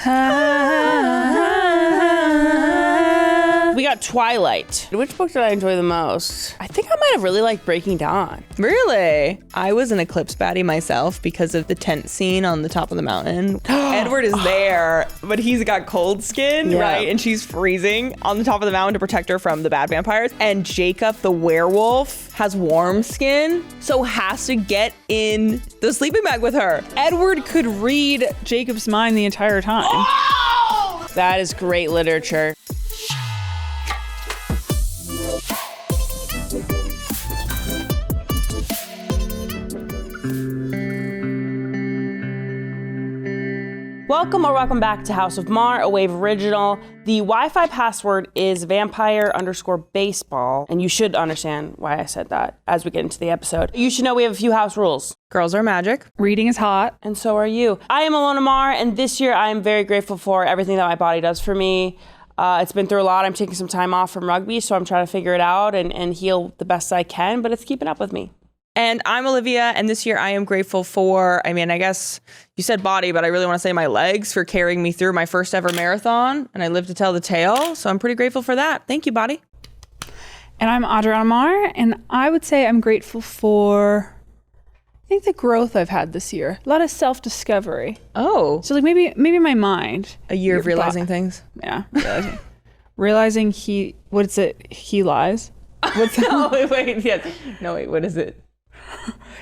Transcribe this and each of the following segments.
We got Twilight. Which book did I enjoy the most? I think I might have really liked Breaking Dawn. Really? I was an Eclipse baddie myself because of the tent scene on the top of the mountain. Edward is there, but he's got cold skin, right? And she's freezing on the top of the mountain to protect her from the bad vampires. And Jacob, the werewolf, has warm skin, so has to get in the sleeping bag with her. Edward could read Jacob's mind the entire time. Oh! That is great literature. Welcome back to House of Maher, a Wave original. The Wi-Fi password is vampire_baseball, and you should understand why I said that as we get into the episode. You should know we have a few house rules. Girls are magic. Reading is hot. And so are you. I am Alona Maher, and this year I am very grateful for everything that my body does for me. It's been through a lot. I'm taking some time off from rugby, so I'm trying to figure it out and heal the best I can, but it's keeping up with me. And I'm Olivia, and this year I am grateful for, I guess you said body, but I really want to say my legs for carrying me through my first ever marathon, and I live to tell the tale, so I'm pretty grateful for that. Thank you, body. And I'm Adriana Maher, and I would say I'm grateful for, I think, the growth I've had this year. A lot of self-discovery. Oh. So like maybe my mind. A year of realizing things. Yeah. Realizing he lies. What's that? Oh, wait, yes. No, wait, what is it?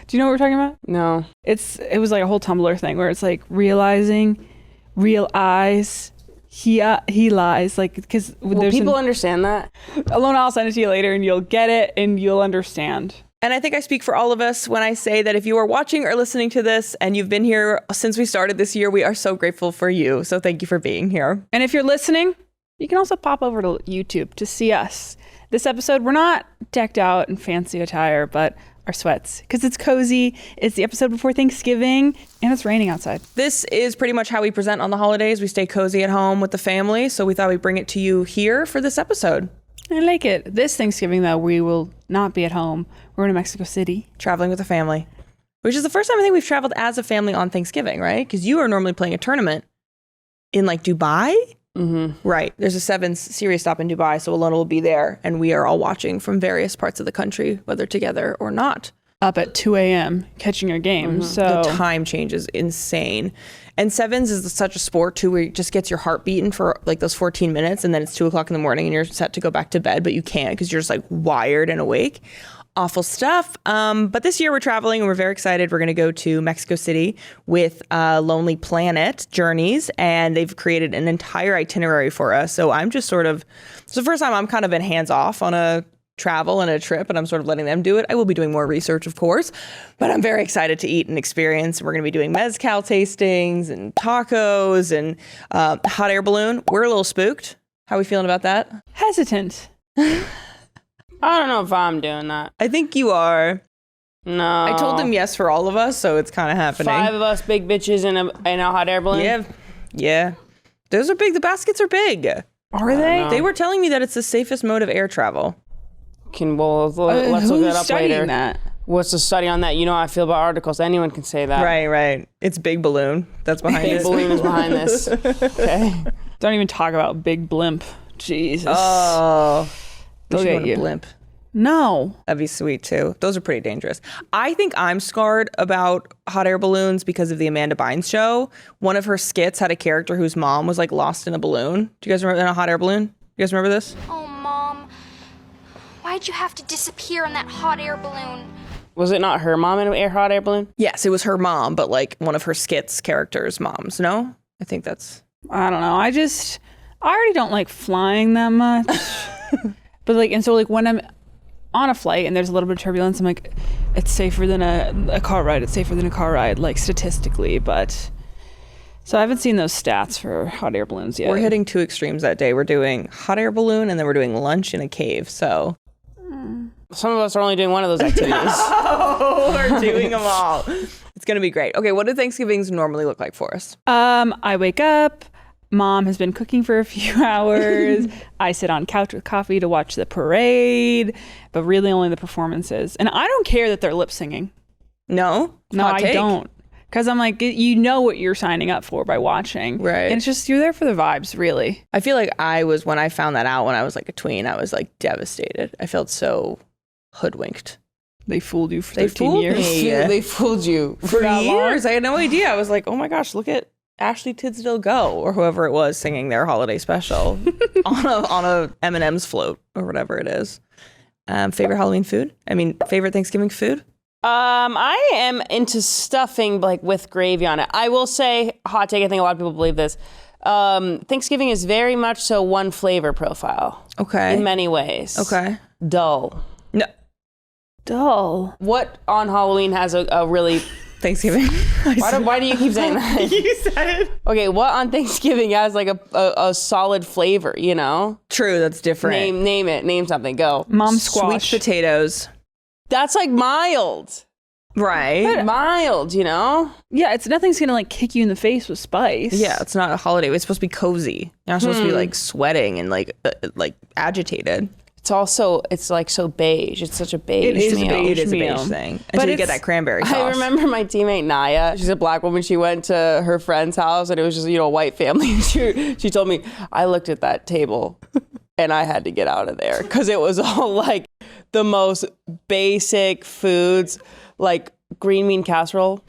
Do you know what we're talking about? No. It was like a whole Tumblr thing where it's like realizing, realize, he lies. Like, because will people understand that? Alona, I'll send it to you later and you'll get it and you'll understand. And I think I speak for all of us when I say that if you are watching or listening to this and you've been here since we started this year, we are so grateful for you. So thank you for being here. And if you're listening, you can also pop over to YouTube to see us. This episode, we're not decked out in fancy attire, but our sweats, because it's cozy. It's the episode before Thanksgiving, and it's raining outside. This is pretty much how we present on the holidays. We stay cozy at home with the family, so we thought we'd bring it to you here for this episode. I like it. This Thanksgiving, though, we will not be at home. We're in Mexico City. Traveling with the family, which is the first time I think we've traveled as a family on Thanksgiving, right? Because you are normally playing a tournament in like Dubai. Mm-hmm. Right. There's a Sevens series stop in Dubai, so Alona will be there, and we are all watching from various parts of the country, whether together or not. Up at 2 a.m. catching your game. Mm-hmm. So the time change is insane. And Sevens is such a sport too, where it just gets your heart beating for like those 14 minutes, and then it's 2 o'clock in the morning and you're set to go back to bed, but you can't because you're just like wired and awake. Awful stuff. But this year we're traveling and we're very excited. We're going to go to Mexico City with Lonely Planet Journeys, and they've created an entire itinerary for us. So I'm just it's the first time I'm kind of been hands off on a travel and a trip, and I'm sort of letting them do it. I will be doing more research, of course, but I'm very excited to eat and experience. We're going to be doing mezcal tastings and tacos and hot air balloon. We're a little spooked. How are we feeling about that? Hesitant. I don't know if I'm doing that. I think you are. No. I told him yes for all of us, so it's kind of happening. 5 of us, big bitches in a hot air balloon? Yeah. Those are big. The baskets are big. Are they? They were telling me that it's the safest mode of air travel. Let's look that up later. That? What's the study on that? You know how I feel about articles. Anyone can say that. Right. It's Big Balloon. That's behind it. Big Balloon is behind this. Okay. Don't even talk about Big Blimp. Jesus. Oh. Look at you. Blimp. No. That'd be sweet too. Those are pretty dangerous. I think I'm scarred about hot air balloons because of the Amanda Bynes show. One of her skits had a character whose mom was like lost in a balloon. Do you guys remember in a hot air balloon? You guys remember this? Oh, Mom. Why'd you have to disappear in that hot air balloon? Was it not her mom in an hot air balloon? Yes, it was her mom, but like one of her skits characters' moms. No? I think that's... I don't know. I already don't like flying that much. But like, and so like when I'm on a flight and there's a little bit of turbulence, I'm like, it's safer than a car ride. It's safer than a car ride, like statistically. But so I haven't seen those stats for hot air balloons yet. We're hitting 2 extremes that day. We're doing hot air balloon and then we're doing lunch in a cave. So some of us are only doing one of those activities. Oh, we're doing them all. It's going to be great. Okay, what do Thanksgivings normally look like for us? I wake up. Mom has been cooking for a few hours. I sit on couch with coffee to watch the parade, but really only the performances. And I don't care that they're lip singing. No? No, I don't. Because I'm like, you know what you're signing up for by watching. Right. And it's just, you're there for the vibes, really. I feel like when I found that out when I was like a tween, I was like devastated. I felt so hoodwinked. They fooled you for They 13 fooled years. me. They fooled you For that long? years. I had no idea. I was like, oh my gosh, look at Ashley Tisdale Go, or whoever it was singing their holiday special on a M&M's float or whatever it is. Favorite Halloween food? I mean, favorite Thanksgiving food? I am into stuffing like with gravy on it. I will say, hot take, I think a lot of people believe this. Thanksgiving is very much so one flavor profile. Okay. In many ways. Okay. Dull. No. Dull. What on Halloween has a really... Thanksgiving. Why do you keep saying that? You said it. Okay, what on Thanksgiving has like a solid flavor, you know? True, that's different. Name it. Name something. Go. Mom squash. Sweet potatoes. That's like mild. Right. Mild, you know? Yeah, nothing's gonna like kick you in the face with spice. Yeah, it's not a holiday. It's supposed to be cozy. You're not supposed to be like sweating and like agitated. It's like so beige. It's such a beige meal. It is a meal. beige thing. Until you get that cranberry sauce. I remember my teammate Naya. She's a black woman. She went to her friend's house and it was just, a white family. And she told me, I looked at that table and I had to get out of there because it was all like the most basic foods, like green bean casserole.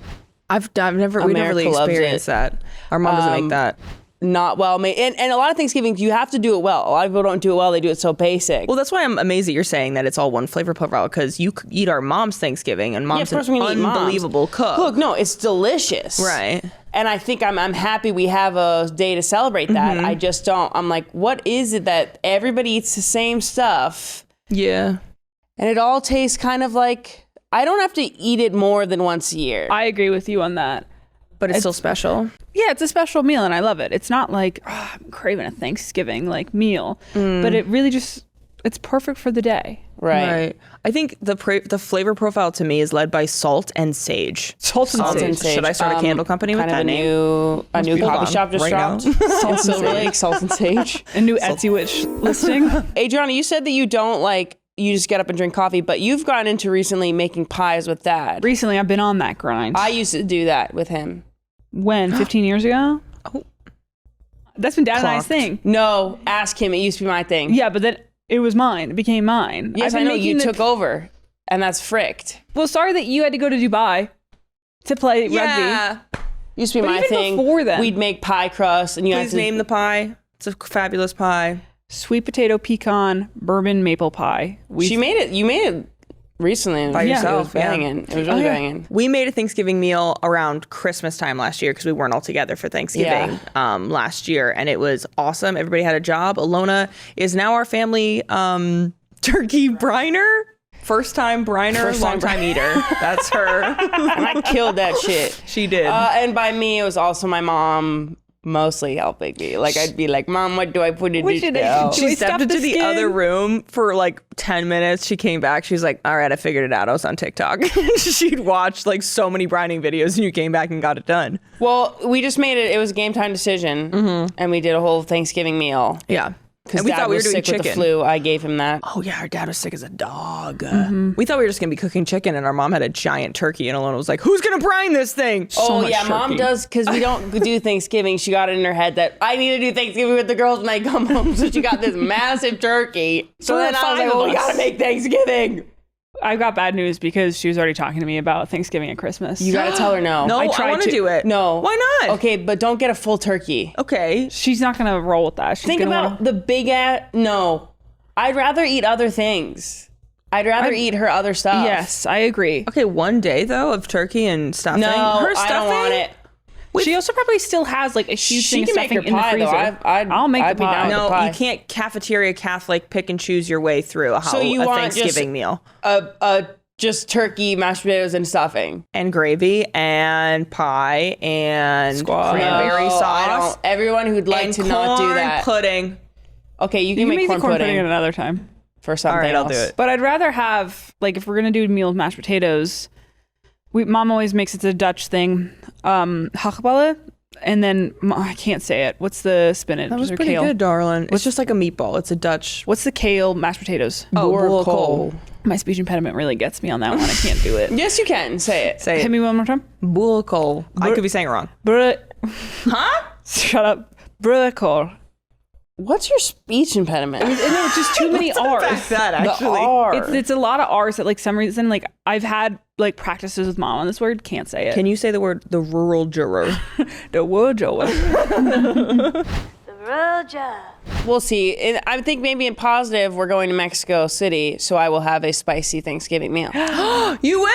we never really loves experienced it. that. Our mom doesn't make that. Not well made. And a lot of Thanksgiving, you have to do it well. A lot of people don't do it well. They do it so basic. Well, that's why I'm amazed that you're saying that it's all one flavor profile, because you eat our mom's Thanksgiving and mom's of course an we need unbelievable cook. Look, no, it's delicious. Right. And I think I'm happy we have a day to celebrate that. I just don't. I'm like, what is it that everybody eats the same stuff? Yeah. And it all tastes kind of like, I don't have to eat it more than once a year. I agree with you on that. But it's still special. Yeah, it's a special meal and I love it. It's not like, I'm craving a Thanksgiving like meal, but it really just, it's perfect for the day. Right. I think the flavor profile to me is led by salt and sage. Salt and sage. Should I start a candle company with kind of that name? a new Hold coffee on, shop just right dropped. now. In Silver Lake, Salt and Sage. A new Etsy witch listing. Adriana, you said that you don't you just get up and drink coffee, but you've gotten into recently making pies with Dad. Recently, I've been on that grind. I used to do that with him. When? 15 years ago? Oh. That's been Dad and I's Clocked. thing. No, ask him. It used to be my thing. Yeah, but then it was mine. It became mine. Yes, I know. You took over, and that's fricked. Well, sorry that you had to go to Dubai to play rugby. Used to be But my even thing. before then- We'd make pie crust, and you had Please to name the pie. It's a fabulous pie. Sweet potato pecan bourbon maple pie. You made it recently. By It yourself, was yeah. banging. It was really banging. We made a Thanksgiving meal around Christmas time last year because we weren't all together for Thanksgiving last year, and it was awesome. Everybody had a job. Alona is now our family turkey briner. First time briner, long time eater. That's her. And I killed that shit. She did. And by me, it was also my mom mostly helping me. Like, I'd be like, Mom, what do I put in this dough? She stepped into the other room for like 10 minutes. She came back. She was like, all right, I figured it out. I was on TikTok. She'd watched like so many brining videos and you came back and got it done. Well, we just made it. It was a game time decision. And we did a whole Thanksgiving meal. Yeah. Because And we Dad thought we were was doing sick with the chicken. flu. I gave him that. Oh yeah, our dad was sick as a dog. We thought we were just gonna be cooking chicken, and our mom had a giant turkey, and Alona was like, "Who's gonna brine this thing?" Oh much yeah, Mom turkey. does, because we don't do Thanksgiving. She got it in her head that I need to do Thanksgiving with the girls when I come home. So she got this massive turkey. So there then are I was 5 like, of well, we us. gotta make Thanksgiving. I've got bad news because she was already talking to me about Thanksgiving and Christmas. You gotta tell her no. No, I tried want to to. do it. No. Why not? Okay, but don't get a full turkey. Okay. She's not going to roll with that. She's Think gonna about wanna- the big ass. No, I'd rather eat other things. I'd rather eat her other stuff. Yes, I agree. Okay, one day though of turkey and stuffing. No, Her I don't want it. She also probably still has like a huge She thing of can make stuffing her in the pie, though. freezer. I'll make I'd the be pie. down with No, pie. you can't cafeteria Catholic pick and choose your way through a you want Thanksgiving meal. Just turkey, mashed potatoes, and stuffing. And gravy and pie and Squash. cranberry No, I sauce. don't. Everyone who'd like and to not do corn that. pudding. Okay, you You can can make make the corn pudding at another time. for something All right, I'll else. do it. But I'd rather have, like, if we're going to do a meal with mashed potatoes, Mom always makes it's a Dutch thing. Hathaway, and then, I can't say it. What's the spinach? That was or pretty kale? good, darling. It's just like a meatball. It's a Dutch. What's the kale mashed potatoes? Oh, Boerkool. My speech impediment really gets me on that one. I can't do it. Yes, you can. Say it. Say Hit it. me one more time. Bullcol. I could be saying it wrong. Huh? Shut up. Brulacol. What's your speech impediment? No, it's just too many R's. That actually. The R. It's a lot of R's that like some reason like I've had like practices with mom on this word, can't say it. Can you say the word the rural juror? The word Joe. We'll see. I think maybe in positive, we're going to Mexico City, so I will have a spicy Thanksgiving meal. You will.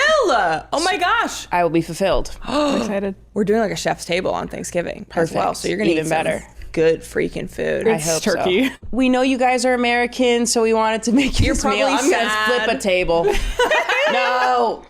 Oh my gosh. I will be fulfilled. I'm excited. We're doing like a chef's table on Thanksgiving Perfect. as well. So you're gonna Even eat some better. good freaking food. I hope turkey. so. We know you guys are American, so we wanted to make you this meal. probably I'm gonna sad. flip a table. No.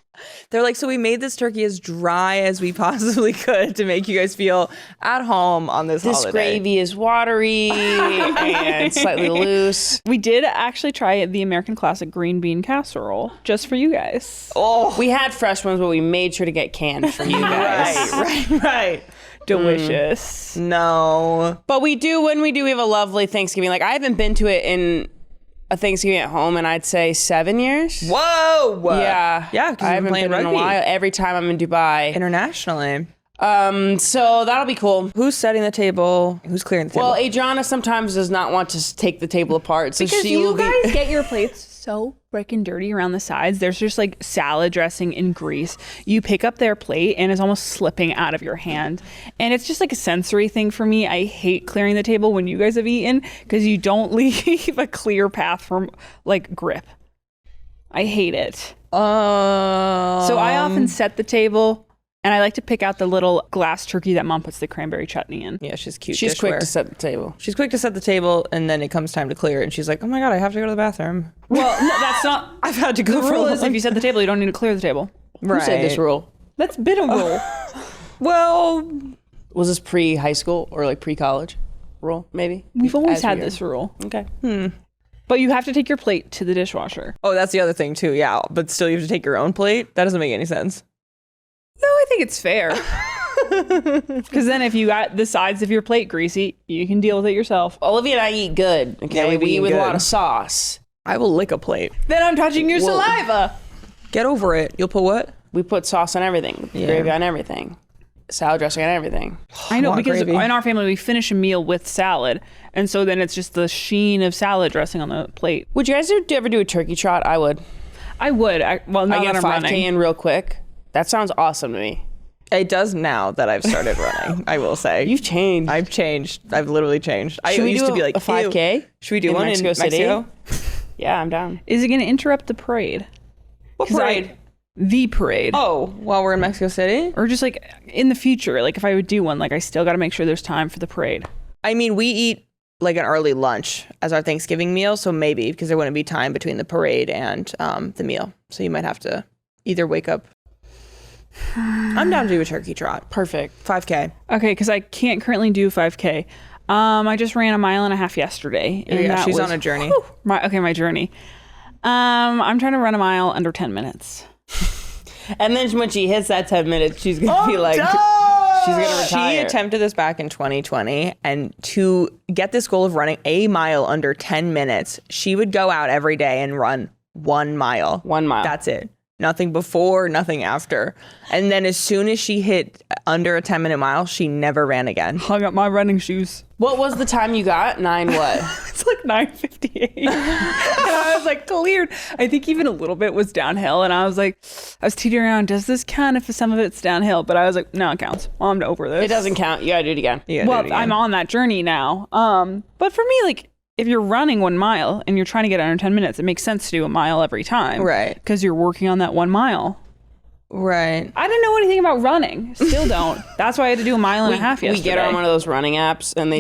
They're like, so we made this turkey as dry as we possibly could to make you guys feel at home on this This holiday. gravy is watery and slightly loose. We did actually try the American classic green bean casserole just for you guys. Oh, We had fresh ones, but we made sure to get canned for you guys. right. Delicious. No. But we do, when we do, we have a lovely Thanksgiving. Like, I haven't been to it in a Thanksgiving at home in, I'd say, 7 years. Whoa. Yeah. Yeah, because I you've been haven't playing been in rugby a while. Every time I'm in Dubai. internationally. So that'll be cool. Who's setting the table? Who's clearing the table? Well, Adriana sometimes does not want to take the table apart, so Because she will you be. guys get your plates so freaking dirty around the sides. There's just like salad dressing in grease. You pick up their plate and it's almost slipping out of your hand. And it's just like a sensory thing for me. I hate clearing the table when you guys have eaten because you don't leave a clear path from like grip. I hate it. So I often set the table and I like to pick out the little glass turkey that mom puts the cranberry chutney in. yeah, she's cute. She's quick dishware. to set the table. She's quick to set the table, and then it comes time to clear it, and she's like, "Oh my god, I have to go to the bathroom." Well, no, that's not. I've had to go The for a rule is long if you set the table, you don't need to clear the table. right. Who said this rule? That's been a rule. Well, Was this pre-high school or like pre-college rule, maybe? We've always As had we are. this rule. Okay. But you have to take your plate to the dishwasher. oh, that's the other thing too. Yeah, but still, you have to take your own plate. That doesn't make any sense. No, I think it's fair. Because then if you got the sides of your plate greasy, you can deal with it yourself. Olivia and I eat good. Okay, Yeah, we we eat eat with a good. lot of sauce. I will lick a plate. Then I'm touching your saliva. Get over it. You'll put what? We put sauce on everything, gravy on everything, salad dressing on everything. I know, Want because gravy. in our family, we finish a meal with salad. And so then it's just the sheen of salad dressing on the plate. Would you guys ever do a turkey trot? I would. I would. Well, now I get that a I'm 5K running. in real quick. That sounds awesome to me. It does now that I've started running. I will say You've changed. I've changed. I've literally changed. I Should we used do to be like a 5K? "Ew." Should we do in one Mexico in City? Mexico? Yeah, I'm down. Is it going to interrupt the parade? What 'Cause parade? The parade. Oh, while we're in Mexico City? Or just like in the future, like if I would do one, like I still got to make sure there's time for the parade. I mean, we eat like an early lunch as our Thanksgiving meal, so maybe because there wouldn't be time between the parade and the meal. So you might have to either wake up. I'm down to do a turkey trot. Perfect. 5K. Okay, because I can't currently do 5K. I just ran a mile and a half yesterday. And Yeah, that she's was- on a journey. my journey. I'm trying to run a mile under 10 minutes. And then when she hits that 10 minutes, she's gonna be like, she's gonna retire. She attempted this back in 2020, and to get this goal of running a mile under 10 minutes, she would go out every day and run 1 mile. 1 mile. That's it. Nothing before, nothing after. And then as soon as she hit under a 10-minute mile, she never ran again. Hung up my running shoes. What was the time you got? 9 what? It's like 9:58. And I was like cleared. I think even a little bit was downhill. And I was like, I was teetering around, does this count if some of it's downhill? But I was like, no, it counts. Well, I'm over this. It doesn't count. You gotta do it again. You gotta Well, do it again. I'm on that journey now. But for me, like, if you're running 1 mile and you're trying to get under 10 minutes, it makes sense to do a mile every time. Right. Because you're working on that 1 mile. Right. I didn't know anything about running. Still don't. That's why I had to do a mile and a half yesterday. We get on one of those running apps and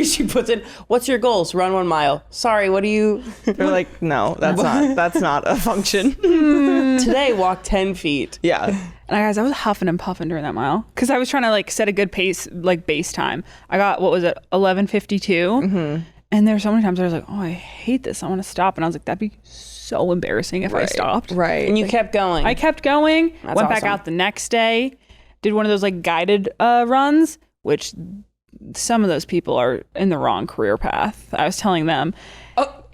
she puts in, what's your goals? Run 1 mile. Sorry, what do you, They're like, no, that's not a function. today walk 10 feet. Yeah. And guys, I was huffing and puffing during that mile because I was trying to like set a good pace, like base time. I got, what was it, 11:52? Mm-hmm. And there were so many times I was like, oh, I hate this. I want to stop. And I was like, that'd be so embarrassing if I stopped. Right. And you kept going. I kept going, went back awesome. out the next day, did one of those like guided runs, which some of those people are in the wrong career path. I was telling them,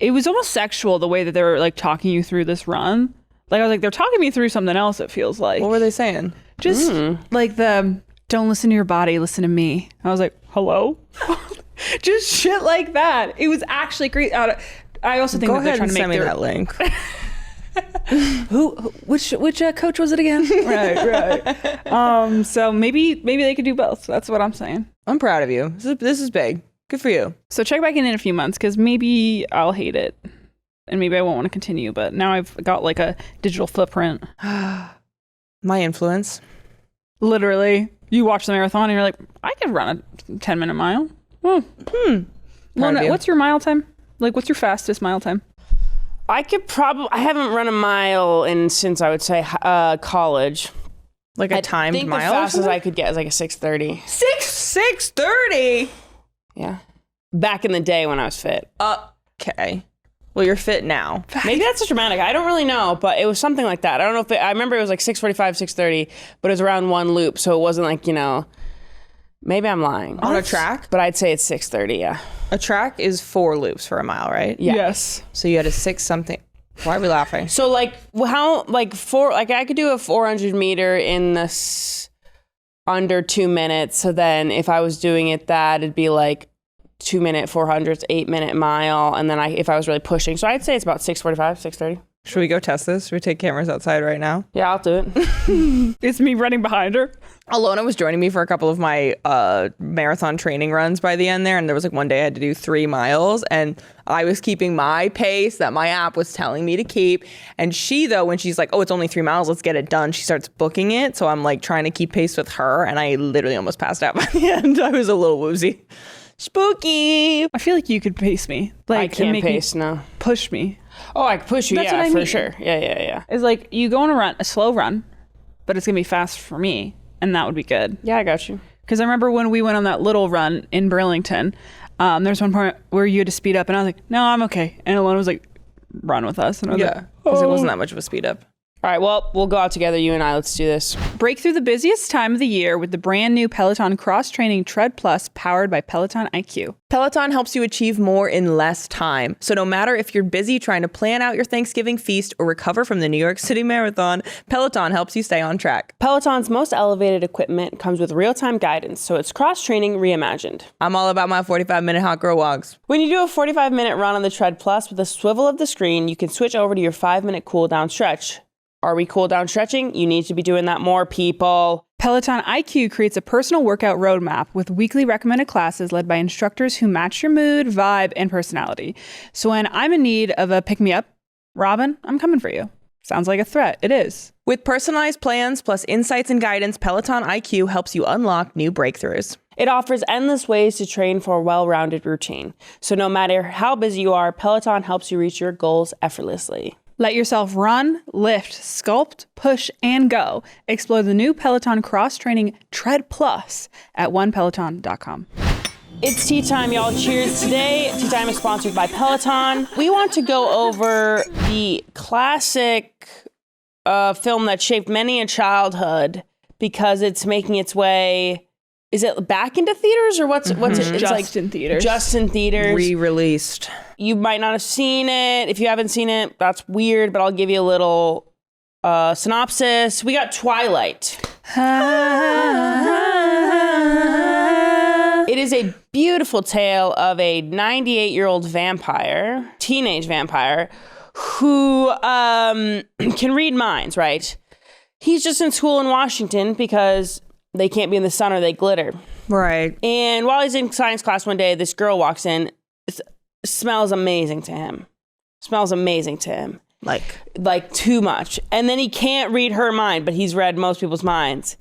it was almost sexual the way that they were like talking you through this run. Like I was like, they're talking me through something else, it feels like. What were they saying? Just like don't listen to your body, listen to me. I was like, hello? Just shit like that. It was actually great. I also think that they're trying to make send me that link. Which coach was it again? Right. So maybe they could do both. That's what I'm saying. I'm proud of you. This is big. Good for you. So check back in a few months because maybe I'll hate it. And maybe I won't want to continue, but now I've got like a digital footprint. My influence. Literally, you watch the marathon and you're like, I could run a 10-minute mile. Well, what's your mile time? Like, what's your fastest mile time? I haven't run a mile since I would say college. Like a timed mile? mile? The fastest I could get is like a 6:30. 6:30? Yeah. Back in the day when I was fit. Okay. Well, you're fit now. Maybe that's just dramatic. I don't really know, but it was something like that. I don't know if I remember it was like 6:45, 6:30, but it was around one loop, so it wasn't like, maybe I'm lying. On a track? But I'd say it's 6:30, yeah. A track is 4 loops for a mile, right? Yeah. Yes. So you had a 6 something. Why are we laughing? So I could do a 400 meter in under 2 minutes. So then if I was doing it it'd be like 2-minute 400s, 8-minute mile. And then if I was really pushing. So I'd say it's about 6:45, 6:30. Should we go test this? Should we take cameras outside right now? Yeah, I'll do it. It's me running behind her. Alona was joining me for a couple of my marathon training runs by the end there. And there was like one day I had to do 3 miles and I was keeping my pace that my app was telling me to keep. And she, though, when she's like, oh, it's only 3 miles, let's get it done, she starts booking it. So I'm like trying to keep pace with her. And I literally almost passed out by the end. I was a little woozy. Spooky. I feel like you could pace me. Like, I can't pace, no. Push me. Oh, I can push you, That's what I for mean. sure. Yeah. It's like you go on a slow run, but it's going to be fast for me. And that would be good. Yeah, I got you. Because I remember when we went on that little run in Burlington, there was one point where you had to speed up. And I was like, no, I'm okay. And Alona was like, run with us. And I was like, because it wasn't that much of a speed up. All right, well, we'll go out together, you and I. Let's do this. Break through the busiest time of the year with the brand new Peloton cross-training Tread Plus powered by Peloton IQ. Peloton helps you achieve more in less time. So no matter if you're busy trying to plan out your Thanksgiving feast or recover from the New York City Marathon, Peloton helps you stay on track. Peloton's most elevated equipment comes with real-time guidance, so it's cross-training reimagined. I'm all about my 45-minute hot girl walks. When you do a 45-minute run on the Tread Plus with a swivel of the screen, you can switch over to your 5-minute cool-down stretch. Are we cool down stretching? You need to be doing that more, people. Peloton IQ creates a personal workout roadmap with weekly recommended classes led by instructors who match your mood, vibe, and personality. So when I'm in need of a pick-me-up, Robin, I'm coming for you. Sounds like a threat. It is. With personalized plans plus insights and guidance, Peloton IQ helps you unlock new breakthroughs. It offers endless ways to train for a well-rounded routine. So no matter how busy you are, Peloton helps you reach your goals effortlessly. Let yourself run, lift, sculpt, push, and go. Explore the new Peloton cross-training Tread Plus at onepeloton.com. It's tea time, y'all. Cheers. Today, tea time is sponsored by Peloton. We want to go over the classic film that shaped many a childhood because it's making its way. Is it back into theaters or what's it? It's Just in theaters. Just in theaters. Re-released. You might not have seen it. If you haven't seen it, that's weird, but I'll give you a little synopsis. We got Twilight. It is a beautiful tale of a 98-year-old vampire, teenage vampire, who can read minds, right? He's just in school in Washington because they can't be in the sun or they glitter. Right. And while he's in science class one day, this girl walks in. Smells amazing to him. Like too much. And then he can't read her mind, but he's read most people's minds.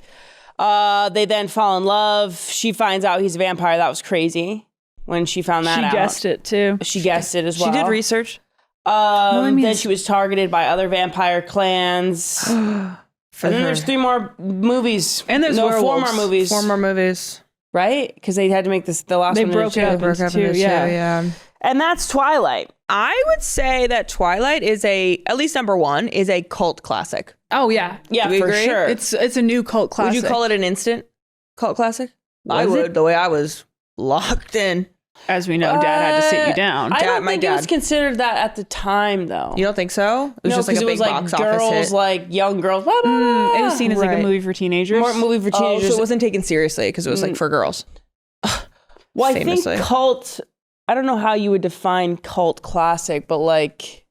They then fall in love. She finds out he's a vampire. That was crazy when she found that out. She guessed it too. She guessed it as well. She did research. Then she was targeted by other vampire clans. And then there's 3 more movies. And there's 4 more werewolves. movies. 4 more movies. Right? Because they had to make the last They one. broke it up into 2. Yeah. And that's Twilight. I would say that Twilight is at least number 1, is a cult classic. Oh yeah. Yeah, Do we for agree? sure. It's a new cult classic. Would you call it an instant cult classic? I Was would, it? the way I was locked in. As we know, Dad had to sit you down. I don't my think it was dad. considered that at the time, though. You don't think so? It was just like a it big was like box girls, office hit. like young girls. Blah, blah, blah. It was seen as like a Right. movie for teenagers. More movie for Oh, teenagers. so it wasn't taken seriously because it was like for girls. Well, I famously. think cult, I don't know how you would define cult classic, but like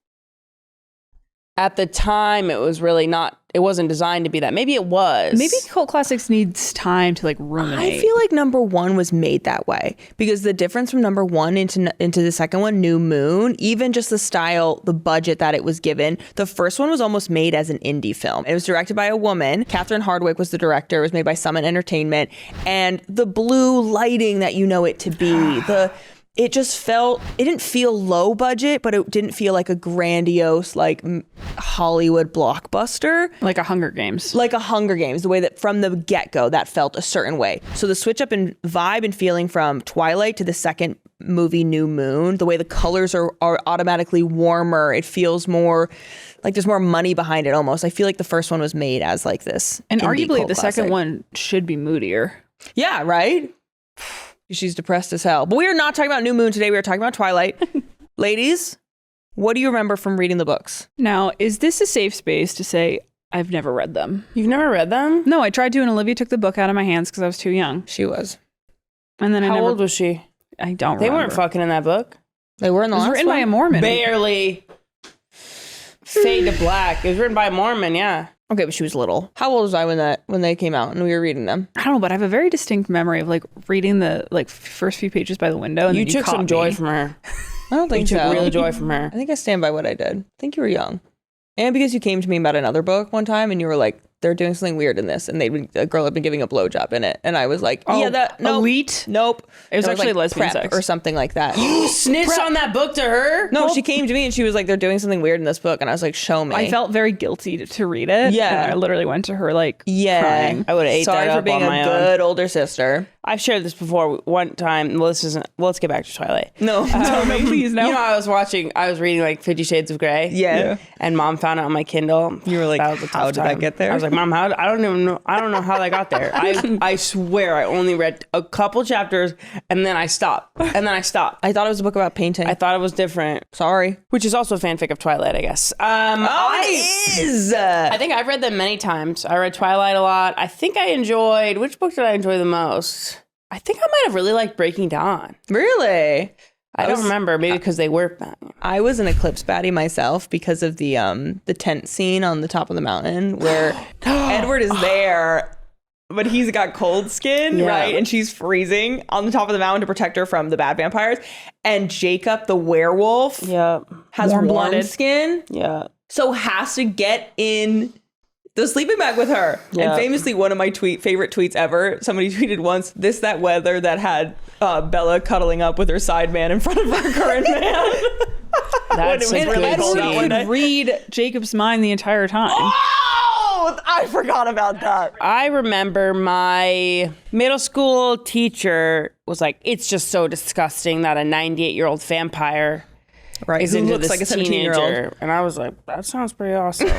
at the time it was really not, it wasn't designed to be that. Maybe it was. Maybe cult classics needs time to like ruminate. I feel like number one was made that way because the difference from number one into the second one, New Moon, even just the style, the budget that it was given. The first one was almost made as an indie film. It was directed by a woman. Catherine Hardwicke was the director. It was made by Summit Entertainment. And the blue lighting that you know it to be, it just felt, it didn't feel low budget, but it didn't feel like a grandiose, like Hollywood blockbuster. like a Hunger Games. Like a Hunger Games, the way that from the get-go that felt a certain way. So the switch up in vibe and feeling from Twilight to the second movie, New Moon, the way the colors are automatically warmer, it feels more like there's more money behind it almost. I feel like the first one was made as like this. And indie arguably cult the classic. second one should be moodier. Yeah, right? She's depressed as hell. But we are not talking about New Moon today. We are talking about Twilight. Ladies, what do you remember from reading the books? Now, is this a safe space to say I've never read them? You've never read them? No, I tried to, and Olivia took the book out of my hands because I was too young. She was. And then I How never. old was she? I don't They remember. weren't fucking in that book. They were in the It was last written by a one? Mormon. Barely. Fade to black. It was written by a Mormon, yeah. Okay, but she was little. How old was I when they came out and we were reading them? I don't know, but I have a very distinct memory of like reading the like first few pages by the window. And You then took some caught joy me. from her. I don't You think took so. real joy from her. I think I stand by what I did. I think you were young. And because you came to me about another book one time and you were like, they're doing something weird in this. And a girl had been giving a blowjob in it. And I was like, nope. Elite? Nope. It was actually like lesbian prep sex. or something like that. You snitched on that book to her? No, she came to me and she was like, they're doing something weird in this book. And I was like, show me. I felt very guilty to read it. Yeah. And I literally went to her like crying. I would have ate Sorry that for up being on my a own. good older sister. I've shared this before one time. Well, this isn't. Well, let's get back to Twilight. No, tell me. Please, no. You know, I was reading like 50 Shades of Grey. Yeah. And Mom found it on my Kindle. You were like, That was a tough how did that time. get there? I was like, Mom, I don't even know. I don't know how that got there. I swear I only read a couple chapters and then I stopped. I thought it was a book about painting. I thought it was different, Sorry. which is also a fanfic of Twilight, I guess. It is. I think I've read them many times. I read Twilight a lot. I think I enjoyed, which book did I enjoy the most? I think I might have really liked Breaking Dawn. Really? I don't remember, maybe because they were. I was an Eclipse baddie myself because of the tent scene on the top of the mountain where Edward is there, but he's got cold skin, Yeah. right? And she's freezing on the top of the mountain to protect her from the bad vampires. And Jacob, the werewolf, Yeah. has warm Warm-blooded. skin, Yeah. so has to get in the sleeping bag with her. Yeah. And famously, one of my favorite tweets ever, somebody tweeted once, that weather that had Bella cuddling up with her side man in front of her current man. That's When a it was good really cold Edward out scene. one day. could read Jacob's mind the entire time. Oh, I forgot about that. I remember my middle school teacher was like, it's just so disgusting that a 98-year-old vampire Right, is who into looks this like a teenager. 17-year-old. And I was like, that sounds pretty awesome.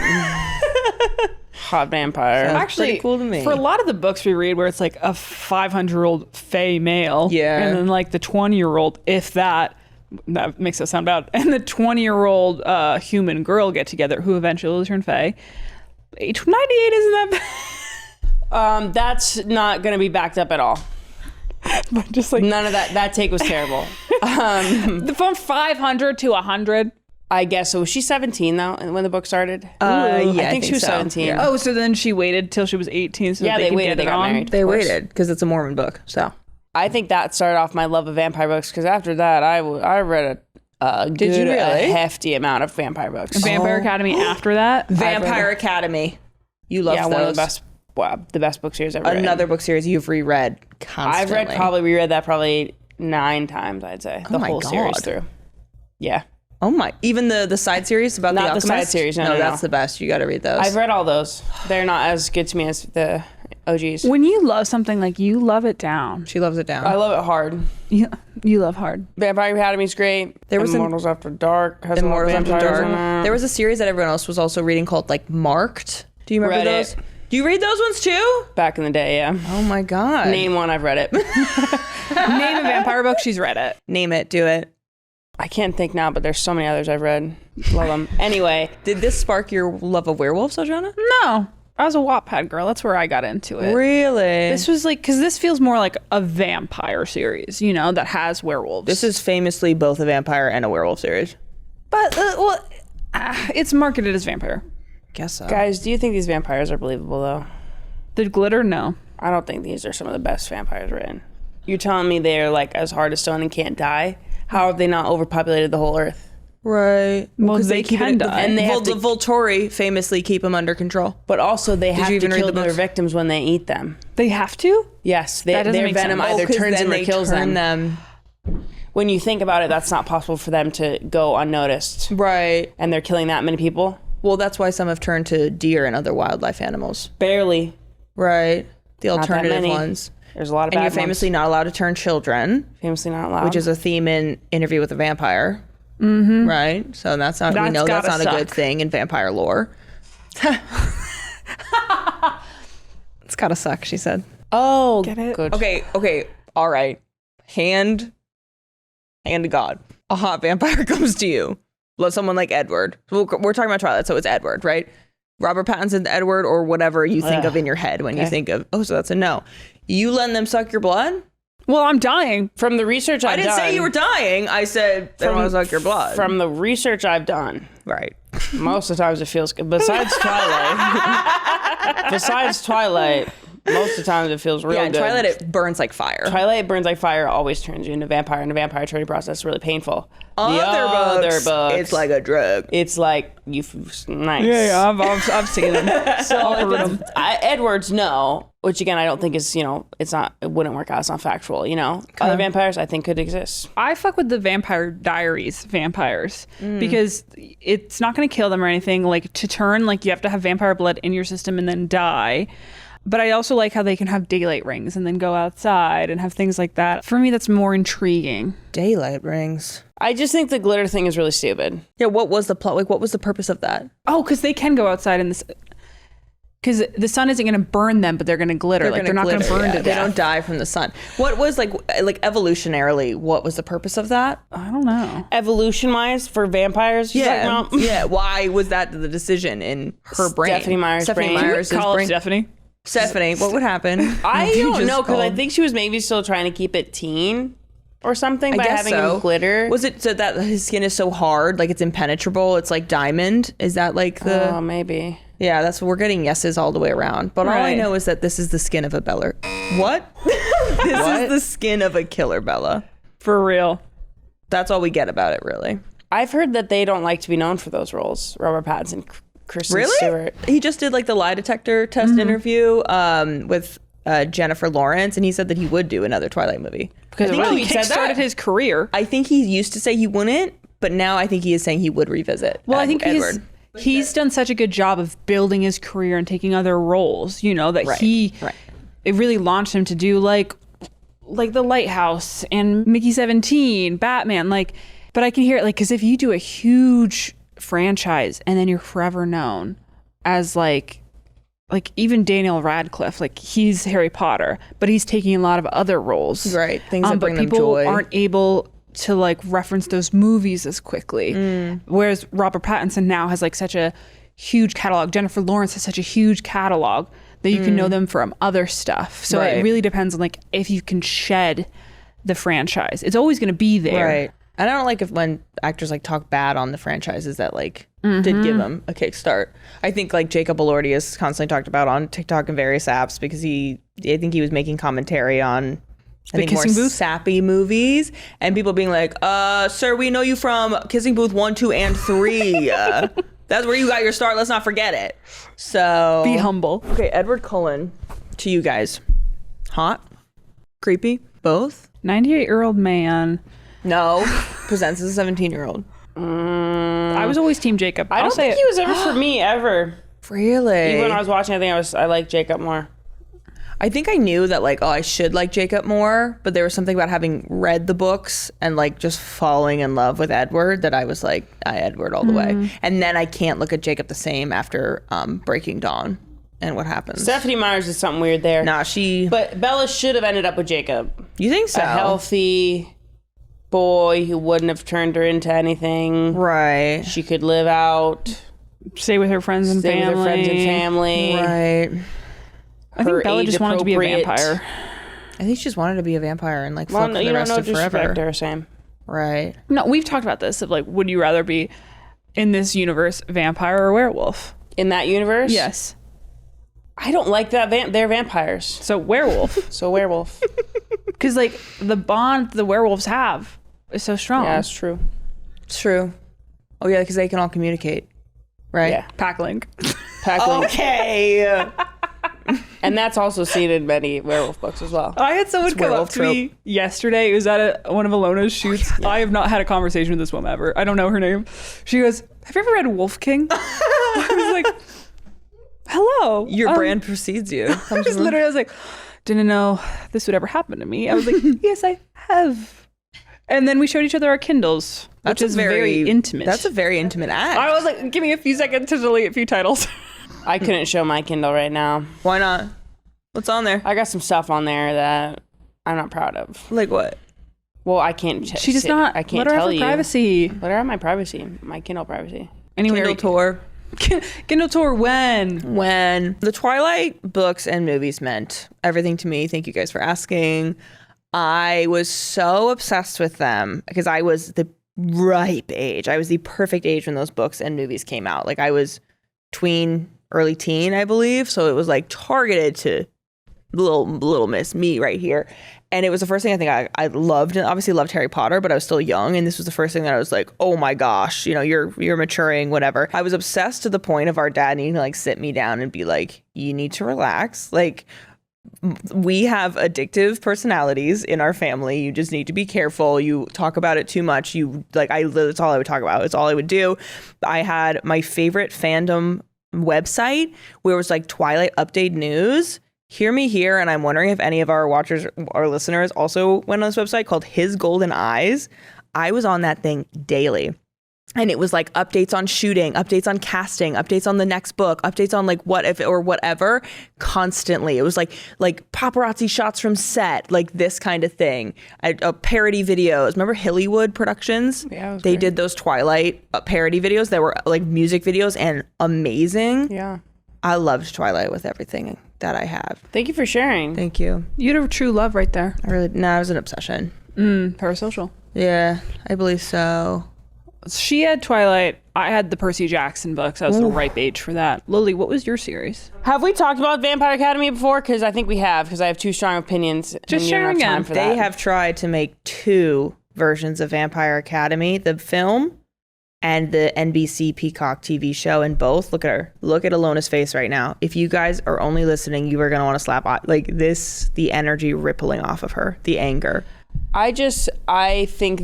Hot vampire. Actually, pretty cool to me. for a lot of the books we read where it's like a 500-year-old fey male, Yeah. and then like the 20-year-old, if that makes us sound bad, and the 20-year-old human girl get together who eventually will turn fey. Age 98 isn't that bad. That's not going to be backed up at all. But just like None of that. That take was terrible. from 500 to 100. I guess. So was she 17 though when the book started? Yeah, I think she was so. 17. Yeah. Oh, so then she waited till she was 18 so Yeah, that they could waited, get they it got on. married. They Of course. waited because it's a Mormon book. So I think that started off my love of vampire books because after that I read a Did you good, really? a hefty amount of vampire books. Vampire Academy after that. Vampire Academy. You love Yeah, those. one of the best book series I've ever read. Another book series you've reread I've constantly. reread that probably 9 times, I'd say. The my whole series God. through. Yeah. Oh my! Even the side series about Not the the Alchemist? side series, no, no. That's the best. You got to read those. I've read all those. They're not as good to me as the OGs. When you love something, like you love it down. She loves it down. I love it hard. You love hard. Vampire Academy's great. There was an- Immortals After Dark. Has a lot of Immortals After vampires in Dark. it. There was a series that everyone else was also reading called like Marked. Do you remember Read those? it. Do you read those ones too? Back in the day, yeah. Oh my god! Name one, I've read it. Name a vampire book. She's read it. Name it. Do it. I can't think now, but there's so many others I've read. Love them. Anyway, Did this spark your love of werewolves, Aljana? No, I was a Wattpad girl. That's where I got into it. Really? This was like, because this feels more like a vampire series, you know, that has werewolves. This is famously both a vampire and a werewolf series. but it's marketed as vampire. Guess so. guys, do you think these vampires are believable though? The glitter, no. I don't think these are some of the best vampires written. You're telling me they're like as hard as stone and can't die? How have they not overpopulated the whole earth? Right. Well, 'cause they keep can it, die. And they have the to- Volturi famously keep them under control. But also they have you to even read kill the their books? victims when they eat them. They have to? Yes, That doesn't their make venom sense. either 'Cause turns then them or they kills turn them. When you think about it, that's not possible for them to go unnoticed. Right. And they're killing that many people? Well, that's why some have turned to deer and other wildlife animals. Barely. Right. The Not that alternative many. ones. There's a lot of And bad you're famously not allowed to turn children, ones. Famously not allowed. which is a theme in Interview with a Vampire. Mm-hmm. Right? So that's not, we That's know that's gotta not a good suck. thing in vampire lore. It's gotta suck, she said. Oh, Get it? good. Okay, all right. Hand to God. A hot vampire comes to you. Someone like Edward. We're talking about Twilight, so it's Edward, right? Robert Pattinson, Edward, or whatever you think of in your head when you think of, so that's a no. You letting them suck your blood? Well, I'm dying. From the research I've I didn't done, say you were dying. I said they want to suck your blood. From the research I've done, right. most of the times it feels good. Besides Twilight, most of the times it feels real Yeah, in good. Twilight it burns like fire. Twilight burns like fire always turns you into a vampire, and the vampire turning process is really painful. Other books, it's like a drug. It's like nice. I've seen them. So Edwards, no. Which again, I don't think is it's not. It wouldn't work out. It's not factual. Other vampires I think could exist. I fuck with the Vampire Diaries vampires because it's not going to kill them or anything. Like to turn, like you have to have vampire blood in your system and then die. But I also like how they can have daylight rings and then go outside and have things like that. For me, that's more intriguing. Daylight rings. I just think the glitter thing is really stupid. Yeah, what was the plot? Like, what was the purpose of that? Oh, because they can go outside in this. Because the sun isn't going to burn them, but they're going to glitter. They're not going to burn to They death. don't die from the sun. What was like evolutionarily? What was the purpose of that? I don't know. Evolution-wise, for vampires, you're talking about? yeah. Why was that the decision in her brain? Stephanie Meyer's brain. Meyer's Call brain. up Stephanie. Stephanie, what would happen? I if you don't just know because I called? think she was maybe still trying to keep it teen or something by guess having so. him glitter. Was it so that his skin is so hard, like it's impenetrable? It's like diamond. Is that like the? Oh, maybe. Yeah, that's we're getting yeses all the way around. But all I Right. know is that this is the skin of a Bella. What? This is the skin of a killer Bella. For real. That's all we get about it, really. I've heard that they don't like to be known for those roles. Robert Pattinson, Kristen Really? Stewart. He just did like the lie detector test interview with Jennifer Lawrence, and he said that he would do another Twilight movie. Because Well, he he said kickstarted that. his career. I think he used to say he wouldn't, but now I think he is saying he would revisit. Well, I think Edward. he's done such a good job of building his career and taking other roles, that Right. it really launched him to do like The Lighthouse and Mickey 17, Batman, but I can hear it because if you do a huge franchise and then you're forever known as like even Daniel Radcliffe, he's Harry Potter, but he's taking a lot of other roles. Right, things that bring but them people joy. aren't able to reference those movies as quickly. Whereas Robert Pattinson now has such a huge catalog. Jennifer Lawrence has such a huge catalog that you can know them from other stuff. So Right. it really depends on if you can shed the franchise. It's always going to be there. Right. And I don't like if when actors talk bad on the franchises that did give them a kickstart. I think Jacob Elordi is constantly talked about on TikTok and various apps because I think he was making commentary on more Kissing Booth? sappy movies and people being like, sir, we know you from Kissing Booth 1, 2, and 3. That's where you got your start. Let's not forget it. So Be humble. Okay, Edward Cullen, to you guys. Hot? Creepy? Both? 98-year-old man. No. Presents as a 17-year-old. I was always Team Jacob. I don't think he was ever for me ever. Really? Even when I was watching, I liked Jacob more. I think I knew that I should like Jacob more, but there was something about having read the books and just falling in love with Edward that I was Edward all the way. And then I can't look at Jacob the same after Breaking Dawn. and what happens. Stephanie Meyers did something weird there. Nah, But Bella should have ended up with Jacob. You think so? A healthy boy who wouldn't have turned her into anything. Right. She could live out. Stay with her friends and family. Right. I think Bella just wanted to be a vampire. I think she just wanted to be a vampire and like Well, fuck no, the you don't rest know of forever. disrespect her, Sam. Right. No, we've talked about this of like, would you rather be in this universe vampire or werewolf? In that universe? Yes. I don't like that. They're vampires. So werewolf. So werewolf. Because like the bond the werewolves have is so strong. Yeah, that's true. It's true. Oh yeah, because they can all communicate. Right? Yeah. Packlink. Packlink. Okay. And that's also seen in many werewolf books as well. I had someone come up werewolf to me yesterday. It was at one of Alona's shoots. I have not had a conversation with this woman ever. I don't know her name. She goes, "Have you ever read Wolf King?" I was like, "Hello." Your brand precedes you. I was like, "Didn't know this would ever happen to me." I was like, "Yes, I have." And then we showed each other our Kindles, which is very intimate. That's a very intimate act. I was like, "Give me a few seconds to delete a few titles." I couldn't show my Kindle right now. Why not? What's on there? I got some stuff on there that I'm not proud of. Like what? Well, I can't. She does not. I can't let her tell have her you. privacy. Let her have my privacy. My Kindle privacy. Anyway, Kindle tour. Kindle tour when? When the Twilight books and movies meant everything to me. Thank you guys for asking. I was so obsessed with them because I was the ripe age. I was the perfect age when those books and movies came out. Like I was tween, early teen, I believe. So it was like targeted to little miss me right here. And it was the first thing I think I loved, and obviously loved Harry Potter, but I was still young. And this was the first thing that I was like, oh my gosh, you know, you're maturing, whatever. I was obsessed to the point of our dad needing to like sit me down and be like, you need to relax. Like, we have addictive personalities in our family. You just need to be careful. You talk about it too much. That's all I would talk about. It's all I would do. I had my favorite fandom website where it was like Twilight update news. Hear me here, and I'm wondering if any of our watchers or listeners also went on this website called His Golden Eyes. I was on that thing daily. And it was like updates on shooting, updates on casting, updates on the next book, updates on like what if or whatever, constantly. It was like paparazzi shots from set, like this kind of thing. Parody videos. Remember Hillywood Productions? Yeah, they did those Twilight parody videos that were like music videos and amazing. Yeah. I loved Twilight with everything that I have. Thank you for sharing. Thank you. You had a true love right there. It was an obsession. Parasocial. Yeah, I believe so. She had Twilight. I had the Percy Jackson books. I was the ripe age for that. Lily, what was your series? Have we talked about Vampire Academy before? Because I think we have, because I have two strong opinions. Just and you don't have sharing time them. for They that. have tried to make two versions of Vampire Academy, the film and the NBC Peacock TV show, and both. Look at her. Look at Alona's face right now. If you guys are only listening, you are going to want to slap like this, the energy rippling off of her, the anger. I think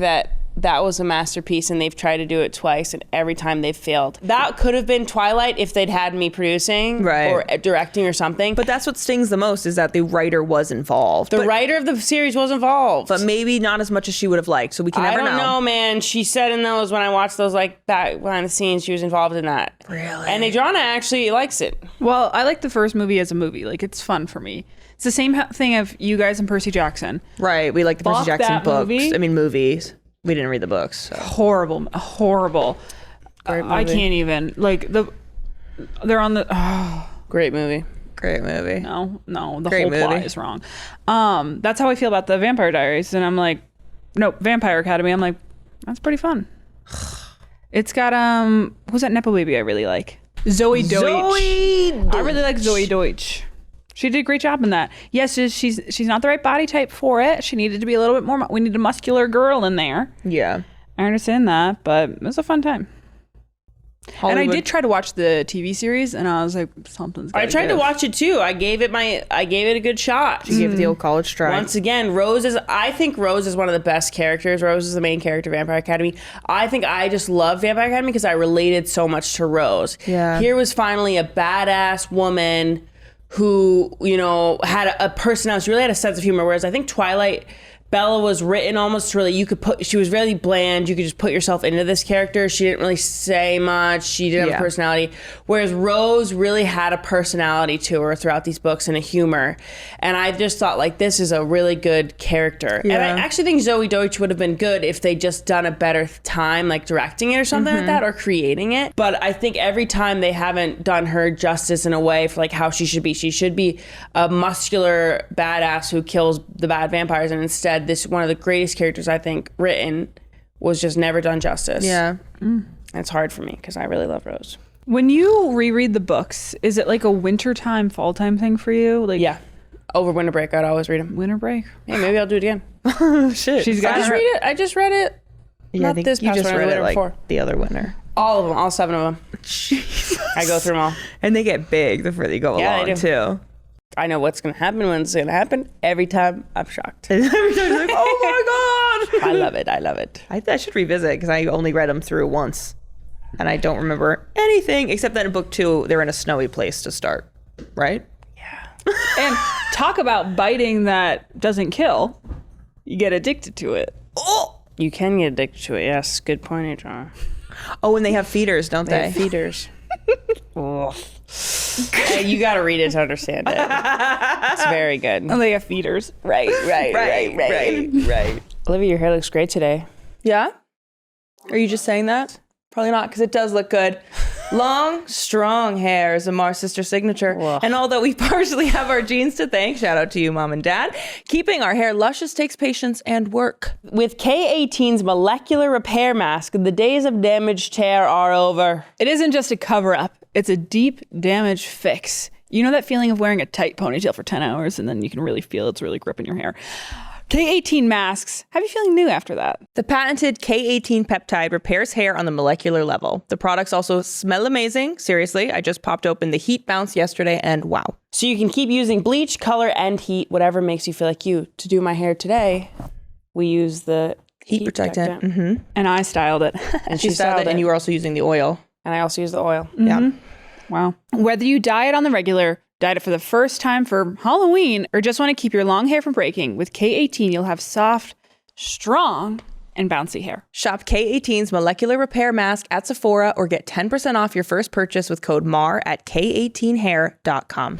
that was a masterpiece, and they've tried to do it twice, and every time they've failed. That could have been Twilight if they'd had me producing or directing or something. But that's what stings the most, is that the writer was involved. The writer of the series was involved. But maybe not as much as she would have liked, so we can never know. I don't know, man. She said in those, when I watched those, like, back behind the scenes, she was involved in that. Really? And Adriana actually likes it. Well, I like the first movie as a movie. Like, it's fun for me. It's the same thing of you guys and Percy Jackson. Right. We like the Percy Fuck Jackson that books. movie. I mean, movies. We didn't read the books. So. Horrible. Great movie. I can't even. Like, they're on the... Great movie. Great movie. No, the Great whole plot movie. is wrong. That's how I feel about the Vampire Diaries, and I'm like, no, Vampire Academy. I'm like, that's pretty fun. It's got who's that Nepo baby I really like? Zoe Deutsch. I really like Zoe Deutsch. She did a great job in that. Yes, she's not the right body type for it. She needed to be a little bit more. We need a muscular girl in there. Yeah. I understand that, but it was a fun time. Hollywood. And I did try to watch the TV series, and I was like, something's gotta I tried to give. watch it too. I gave it a good shot. She gave it the old college try. Once again, I think Rose is one of the best characters. Rose is the main character of Vampire Academy. I think I just love Vampire Academy because I related so much to Rose. Yeah. Here was finally a badass woman who, you know, had a personality. She really had a sense of humor. Whereas I think Twilight Bella was written almost really, she was really bland. You could just put yourself into this character. She didn't really say much. She didn't have a personality. Whereas Rose really had a personality to her throughout these books and a humor. And I just thought, like, this is a really good character. And I actually think Zoe Deutsch would have been good if they just done a better time, like directing it or something like that, or creating it. But I think every time they haven't done her justice in a way for like how she should be. She should be a muscular badass who kills the bad vampires, and instead this one of the greatest characters I think written was just never done justice. Yeah. And it's hard for me because I really love Rose. When you reread the books, is it like a wintertime, fall time thing for you? Like Yeah. Over winter break, I'd always read them. winter break? Hey, maybe I'll do it again. Shit. She's got I just read it. Yeah, Not I think this you past just winter, read the it winter like before. the other winter. All of them, all 7 of them. Jesus. I go through them all. And they get big the further you go Yeah, along they do. too. I know what's going to happen when it's going to happen. Every time I'm shocked. Every time you're like, oh my God. I love it. I love it. I should revisit because I only read them through once. And I don't remember anything except that in book 2, they're in a snowy place to start. Right? And talk about biting that doesn't kill. You get addicted to it. Oh! You can get addicted to it. Yes. Good point, Adriana. Oh, and they have feeders, don't They they? have feeders. Ugh. Hey, you got to read it to understand it. It's very good. And they have feeders. Right. Right. Olivia, your hair looks great today. Yeah? Are you just saying that? Probably not, because it does look good. Long, strong hair is a Mars sister signature. Ugh. And although we partially have our genes to thank, shout out to you, Mom and Dad, keeping our hair luscious takes patience and work. With K18's molecular repair mask, the days of damage tear are over. It isn't just a cover-up. It's a deep damage fix. You know that feeling of wearing a tight ponytail for 10 hours and then you can really feel it's really gripping your hair? K18 masks have you feeling new after that. The patented K18 peptide repairs hair on the molecular level. The products also smell amazing. Seriously, I just popped open the Heat Bounce yesterday and wow. So you can keep using bleach, color, and heat, whatever makes you feel like you. To do my hair today, we use the Heat protectant. Mm-hmm. And I styled it. And She styled it, and you were also using the oil. And I also use the oil. Yeah. Wow. Whether you dye it on the regular, dyed it for the first time for Halloween, or just want to keep your long hair from breaking, with K18 you'll have soft, strong, and bouncy hair. Shop K18's molecular repair mask at Sephora or get 10% off your first purchase with code MAR at K18hair.com.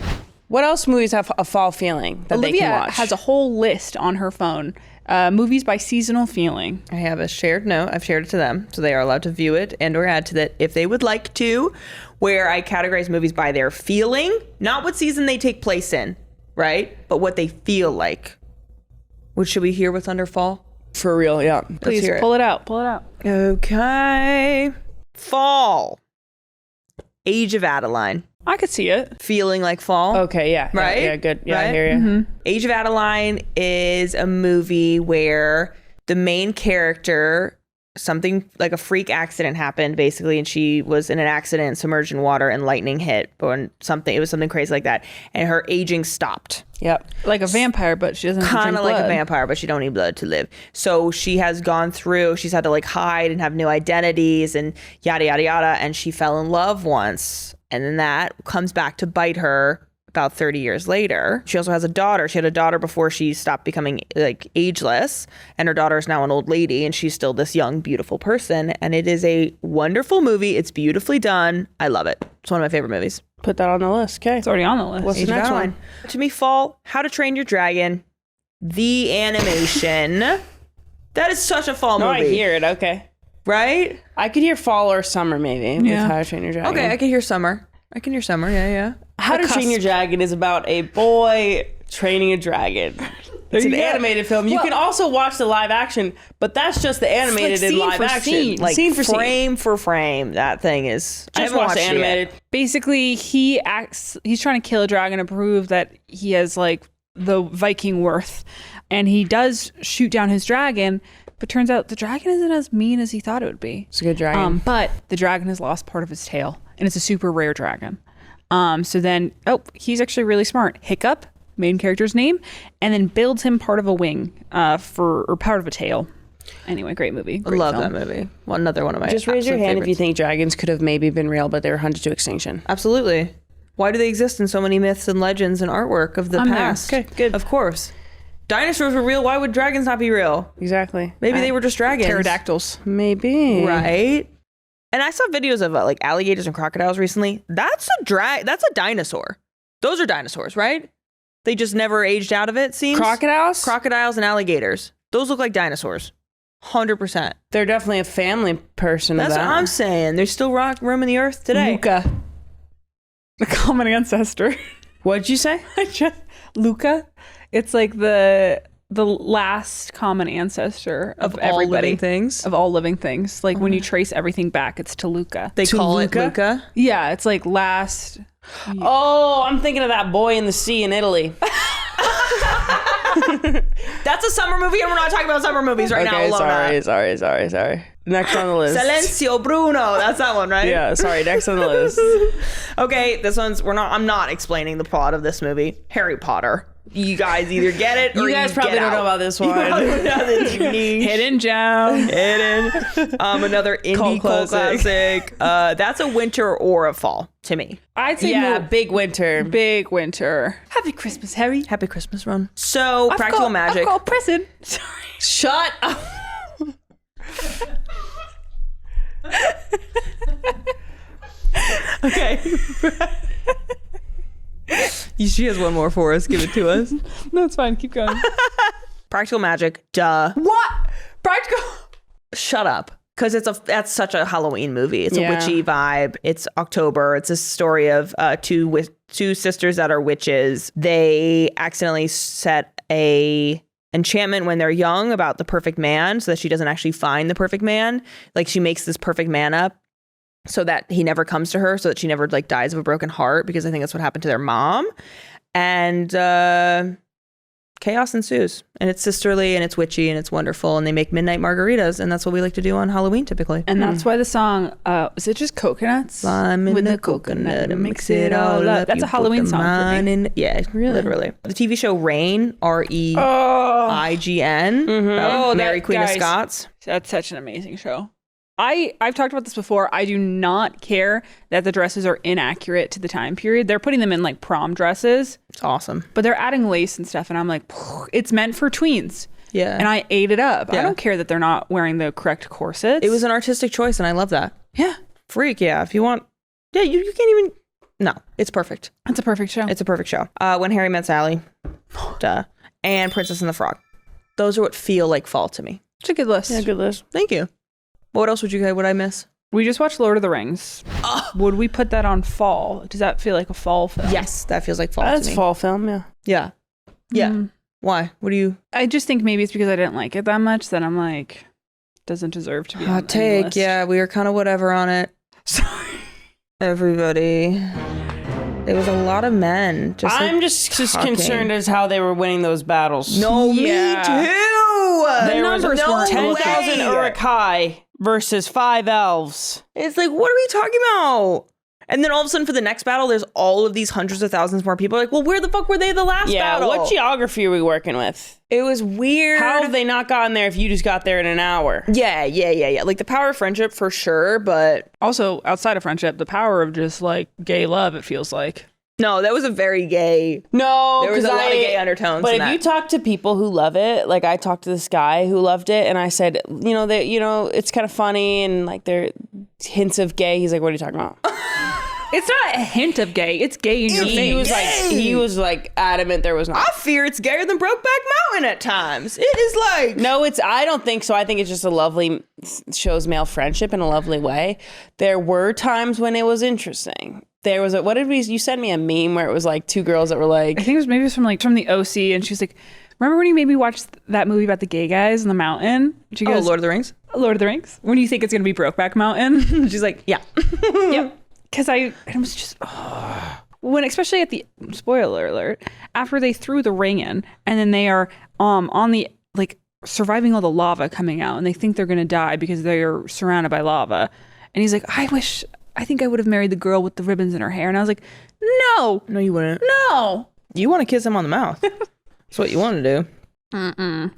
What else movies have a fall feeling that they can Olivia watch? has a whole list on her phone. Movies by seasonal feeling. I have a shared note. I've shared it to them, so they are allowed to view it and or add to that if they would like to, where I categorize movies by their feeling, not what season they take place in, right? But what they feel like. What should we hear what's under fall? For real, yeah. Please hear it. pull it out. Pull it out. Okay. Fall. Age of Adeline. I could see it. Feeling like fall. Okay, yeah. Right? Yeah, good. Yeah, Right? I hear you. Age of Adeline is a movie where the main character, something like a freak accident happened basically, and she was in an accident, submerged in water, and lightning hit, or it was something crazy like that, and her aging stopped. Yep. Like a vampire, but she doesn't have to Kind drink of like a blood. vampire, but she don't need blood to live. So she has gone through, she's had to like hide and have new identities and yada, yada, yada. And she fell in love once. And then that comes back to bite her about 30 years later. She also has a daughter. She had a daughter before she stopped becoming like ageless. And her daughter is now an old lady and she's still this young, beautiful person. And it is a wonderful movie. It's beautifully done. I love it. It's one of my favorite movies. Put that on the list. Okay. It's already on the list. What's Age the of next Adeline. one? To me, fall, How to Train Your Dragon, the animation. That is such a fall No, movie. I hear it. Okay. Right? I could hear fall or summer maybe Yeah. with How to Train Your Dragon. Okay, I can hear summer. Yeah. How to Train Your Dragon is about a boy training a dragon. It's an animated film. You can also watch the live action, but that's just the animated in live action. Like scene for scene. frame for frame. That thing is. I Just haven't watch the watched it yet. animated. Basically, he's trying to kill a dragon to prove that he has like the Viking worth. And he does shoot down his dragon, but turns out the dragon isn't as mean as he thought it would be. It's a good dragon. But the dragon has lost part of his tail, and it's a super rare dragon. So then, he's actually really smart. Hiccup, main character's name, and then builds him part of a wing or part of a tail. Anyway, great movie. I Great love film. that movie. Well, another one of my Just raise your absolute hand if you favorites. think dragons could have maybe been real, but they were hunted to extinction. Absolutely. Why do they exist in so many myths and legends and artwork of the I'm there. past? Okay, good. Of course. Dinosaurs were real. Why would dragons not be real? Exactly. Maybe they were just dragons. Pterodactyls. Maybe. Right. And I saw videos of like alligators and crocodiles recently. That's a dinosaur. Those are dinosaurs, right? They just never aged out of it, seems. Crocodiles and alligators. Those look like dinosaurs. 100%. They're definitely a family person. That's what I'm saying. There's still roaming the earth today. Luca. The common ancestor. What'd you say? Luca. It's like the last common ancestor of all everybody. living things. Of all living things. Like when you trace everything back, it's to Luca. They call it Luca. Yeah, it's like last. Oh, I'm thinking of that boy in the sea in Italy. That's a summer movie, and we're not talking about summer movies right now. Sorry. Next on the list. Silencio Bruno. That's that one, right? Yeah, sorry. Next on the list. Okay, this one's I'm not explaining the plot of this movie. Harry Potter. You guys either get it or You guys probably don't know about this one. Hidden gem. Another indie cult classic. That's a winter or a fall to me. I'd say big winter. Big winter. Happy Christmas, Harry. Happy Christmas, Ron. So, practical magic. I've got a present. Sorry. Shut up. Okay. She has one more for us. Give it to us. No, it's fine. Keep going. Practical magic. Duh. What? Practical. Shut up. Because that's such a Halloween movie. It's a witchy vibe. It's October. It's a story of two sisters that are witches. They accidentally set a enchantment when they're young about the perfect man so that she doesn't actually find the perfect man. Like she makes this perfect man up so that he never comes to her, so that she never like dies of a broken heart, because I think that's what happened to their mom. And chaos ensues, and it's sisterly and it's witchy and it's wonderful, and they make midnight margaritas, and that's what we like to do on Halloween typically. And that's why the song, is it just coconuts? Lime in the coconut and mix it all up. That's a Halloween song for me. Yeah, really? Literally. The TV show Reign, REIGN, about Mary Queen of Scots. That's such an amazing show. I've talked about this before. I do not care that the dresses are inaccurate to the time period. They're putting them in like prom dresses. It's awesome. But they're adding lace and stuff, and I'm like, it's meant for tweens. Yeah. And I ate it up. Yeah. I don't care that they're not wearing the correct corsets. It was an artistic choice, and I love that. Yeah. Freak, yeah. If you want, yeah, you can't even, no, it's perfect. It's a perfect show. It's a perfect show. When Harry Met Sally, duh, and Princess and the Frog. Those are what feel like fall to me. It's a good list. Yeah, good list. Thank you. What else would I miss? We just watched Lord of the Rings. Would we put that on fall? Does that feel like a fall film? Yes, that feels like fall to That's me. fall film, yeah. Yeah. Yeah. Why? What do you... I just think maybe it's because I didn't like it that much that I'm like, doesn't deserve to be on Hot take. list. Yeah, we were kind of whatever on it. Sorry. Everybody. There was a lot of men. I'm just concerned as how they were winning those battles. No, Yeah. me too. There was numbers weren't 10,000 Uruk-hai versus 5 elves. It's like, what are we talking about? And then all of a sudden for the next battle, there's all of these hundreds of thousands more people. Like, well, where the fuck were they the last battle? What geography are we working with? It was weird. How have they not gotten there if you just got there in an hour? Yeah. Like the power of friendship for sure, but... Also, outside of friendship, the power of just like gay love, it feels like. No, that was a very gay... No, there was a lot of gay undertones But in if that. you talk to people who love it, like I talked to this guy who loved it, and I said, it's kind of funny, and like there hints of gay. He's like, what are you talking about? It's not a hint of gay. It's gay in your face. He was like adamant there was not. I fear it's gayer than Brokeback Mountain at times. It is like... No, I don't think so. I think it's just a lovely, shows male friendship in a lovely way. There were times when it was interesting. There was you sent me a meme where it was like two girls that were like... I think it was from the OC, and she's like, remember when you made me watch that movie about the gay guys in the mountain? She goes, Lord of the Rings? Lord of the Rings. When do you think it's going to be Brokeback Mountain? She's like, yeah. Yep. Because I was just... When, especially at the... Spoiler alert. After they threw the ring in, and then they are on the... like surviving all the lava coming out, and they think they're going to die because they are surrounded by lava. And he's like, I think I would have married the girl with the ribbons in her hair. And I was like, no. No, you wouldn't. No. You want to kiss him on the mouth. That's what you want to do.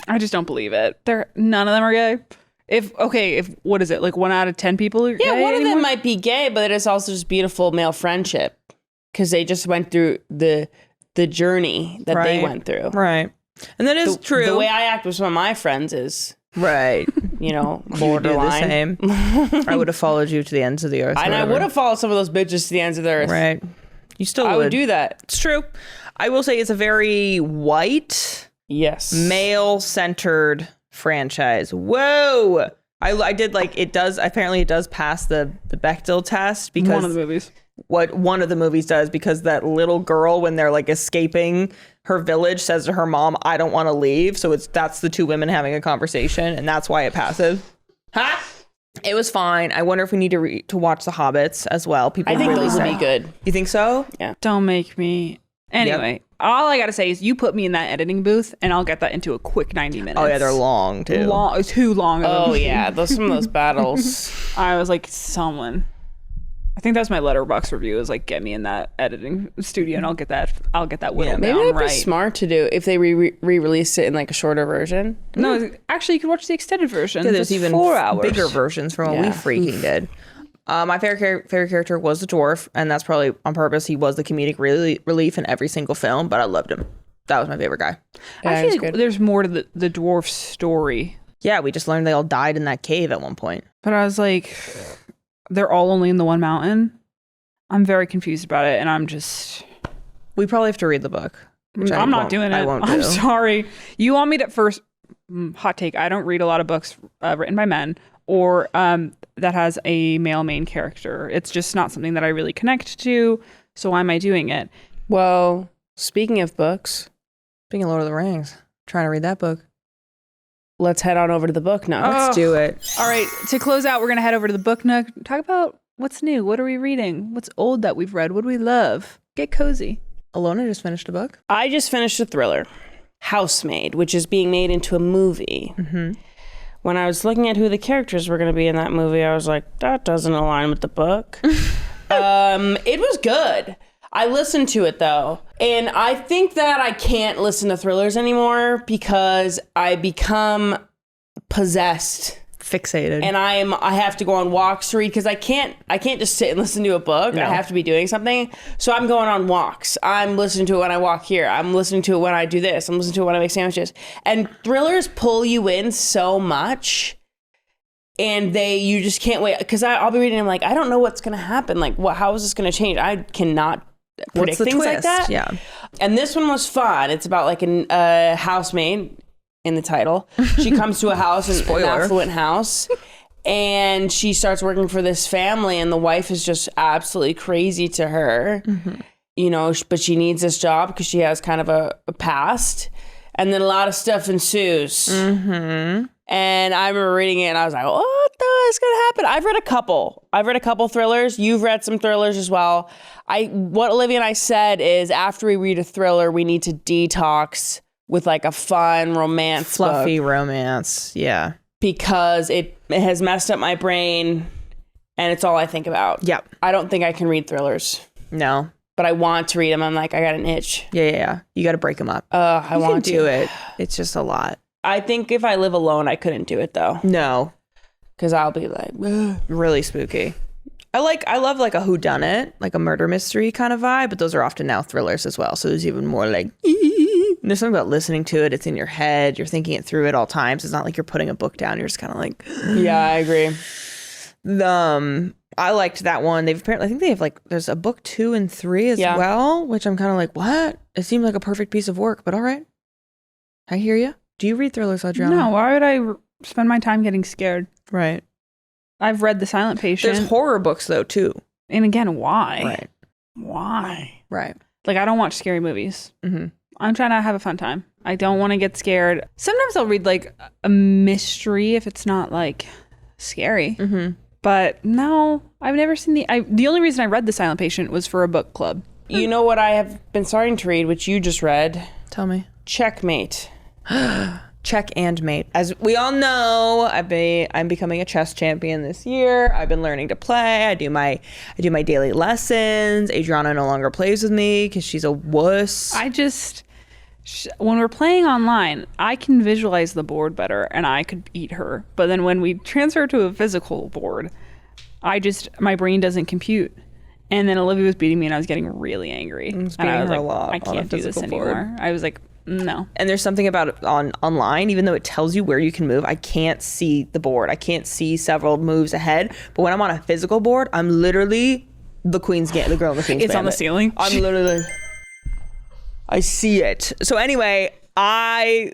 I just don't believe it. None of them are gay. If what is it? Like 1 out of 10 people are gay? Yeah, one of anymore? them might be gay, but it's also just beautiful male friendship because they just went through the journey that they went through. Right. And that is true. The way I act with some of my friends is, right. you know, You do the borderline. same. I would have followed you to the ends of the earth. And I would have followed some of those bitches to the ends of the earth. Right. You still would. I would do that. It's true. I will say it's a very white, Yes. male-centered franchise. Whoa. I did like, it does, apparently it does pass the Bechdel test because One of the movies. what one of the movies does, because that little girl, when they're like escaping her village, says to her mom, I don't want to leave. So that's the two women having a conversation, and that's why it passes. Ha! It was fine. I wonder if we need to watch The Hobbits as well. People I think really those would say. be good. You think so? Don't make me. Anyway, all I gotta say is you put me in that editing booth, and I'll get that into a quick 90 minutes. Oh yeah, they're long too. Too long. Oh, yeah. Some of those battles. I was like, someone. I think that's my letterbox review. Is like, get me in that editing studio, and I'll get that whittled Maybe down that'd right. be smart to do if they re-released it in like a shorter version. No, actually, you could watch the extended version. Yeah, there's It's even 4 hours. bigger versions from what we Yeah. freaking did. My favorite character was the dwarf, and that's probably on purpose. He was the comedic relief in every single film, but I loved him. That was my favorite guy. Yeah, I it feel was like good. there's more to the dwarf story, Yeah, we just learned they all died in that cave at one point. but I was like, they're all only in the one mountain. I'm very confused about it, and I'm just. We probably have to read the book. which I I'm not won't- doing it. I won't I'm do. sorry. You want me to first hot take? I don't read a lot of books written by men or that has a male main character. It's just not something that I really connect to. So why am I doing it? Well, speaking of books, Speaking of Lord of the Rings, trying to read that book. let's head on over to the Book Nook. Let's do it. All right. To close out, we're gonna head over to the Book Nook. Talk about what's new. What are we reading? What's old that we've read? What do we love? Get cozy. Alona just finished a book. I just finished a thriller, Housemaid, which is being made into a movie. Mm-hmm. When I was looking at who the characters were going to be in that movie, I was like, that doesn't align with the book. It was good. I listened to it though. And I think that I can't listen to thrillers anymore because I become possessed. Fixated. And I have to go on walks to read because I can't just sit and listen to a book. No. I have to be doing something. So I'm going on walks. I'm listening to it when I walk here. I'm listening to it when I do this. I'm listening to it when I make sandwiches. And thrillers pull you in so much. And you just can't wait. Because I'll be reading and I'm like, I don't know what's going to happen. Like, how is this going to change? I cannot What's predict the things like twist? that. Yeah. And this one was fun. It's about like a housemaid in the title. She comes to a house, an affluent house, and she starts working for this family, and the wife is just absolutely crazy to her. Mm-hmm. You know, but she needs this job because she has kind of a past. And then a lot of stuff ensues. Mm-hmm. And I remember reading it and I was like, what the is going to happen? I've read a couple thrillers. You've read some thrillers as well. What Olivia and I said is after we read a thriller, we need to detox with like a fun romance Fluffy book romance. Yeah. because it has messed up my brain and it's all I think about. Yep. I don't think I can read thrillers, No. but I want to read them. I'm like, I got an itch. Yeah. You got to break them up. I You want can to do it. It's just a lot. I think if I live alone, I couldn't do it though, No. because I'll be like, ugh. Really spooky. I love like a whodunit, like a murder mystery kind of vibe, but those are often now thrillers as well. So there's even more like, there's something about listening to it. It's in your head. You're thinking it through at all times. It's not like you're putting a book down. You're just kind of like, Yeah, I agree. I liked that one. I think they have like, there's a book 2 and 3 as Yeah. well, which I'm kind of like, what? It seemed like a perfect piece of work, but all right. I hear you. Do you read thrillers, Adriana? No, why would I spend my time getting scared? Right. I've read The Silent Patient. There's horror books though too. And again, why? Right. Why? Right. Like, I don't watch scary movies. Mm-hmm. I'm trying to have a fun time. I don't want to get scared. Sometimes I'll read like a mystery if it's not like scary. Mm-hmm. But no, I've never seen the only reason I read The Silent Patient was for a book club. You know what I have been starting to read, which you just read? Tell me. Checkmate. Check and mate. As we all know, I'm becoming a chess champion this year. I've been learning to play. I do my daily lessons. Adriana no longer plays with me because she's a wuss. When we're playing online, I can visualize the board better and I could beat her. But then when we transfer to a physical board, my brain doesn't compute. And then Olivia was beating me and I was getting really angry. was And I beating was her like, a lot I on a can't do this physical board. anymore. I was like, No. And there's something about it online, even though it tells you where you can move, I can't see the board. I can't see several moves ahead. But when I'm on a physical board, I'm literally the girl in the Queen's Gambit. It's on the ceiling. I'm literally, I see it. So anyway, I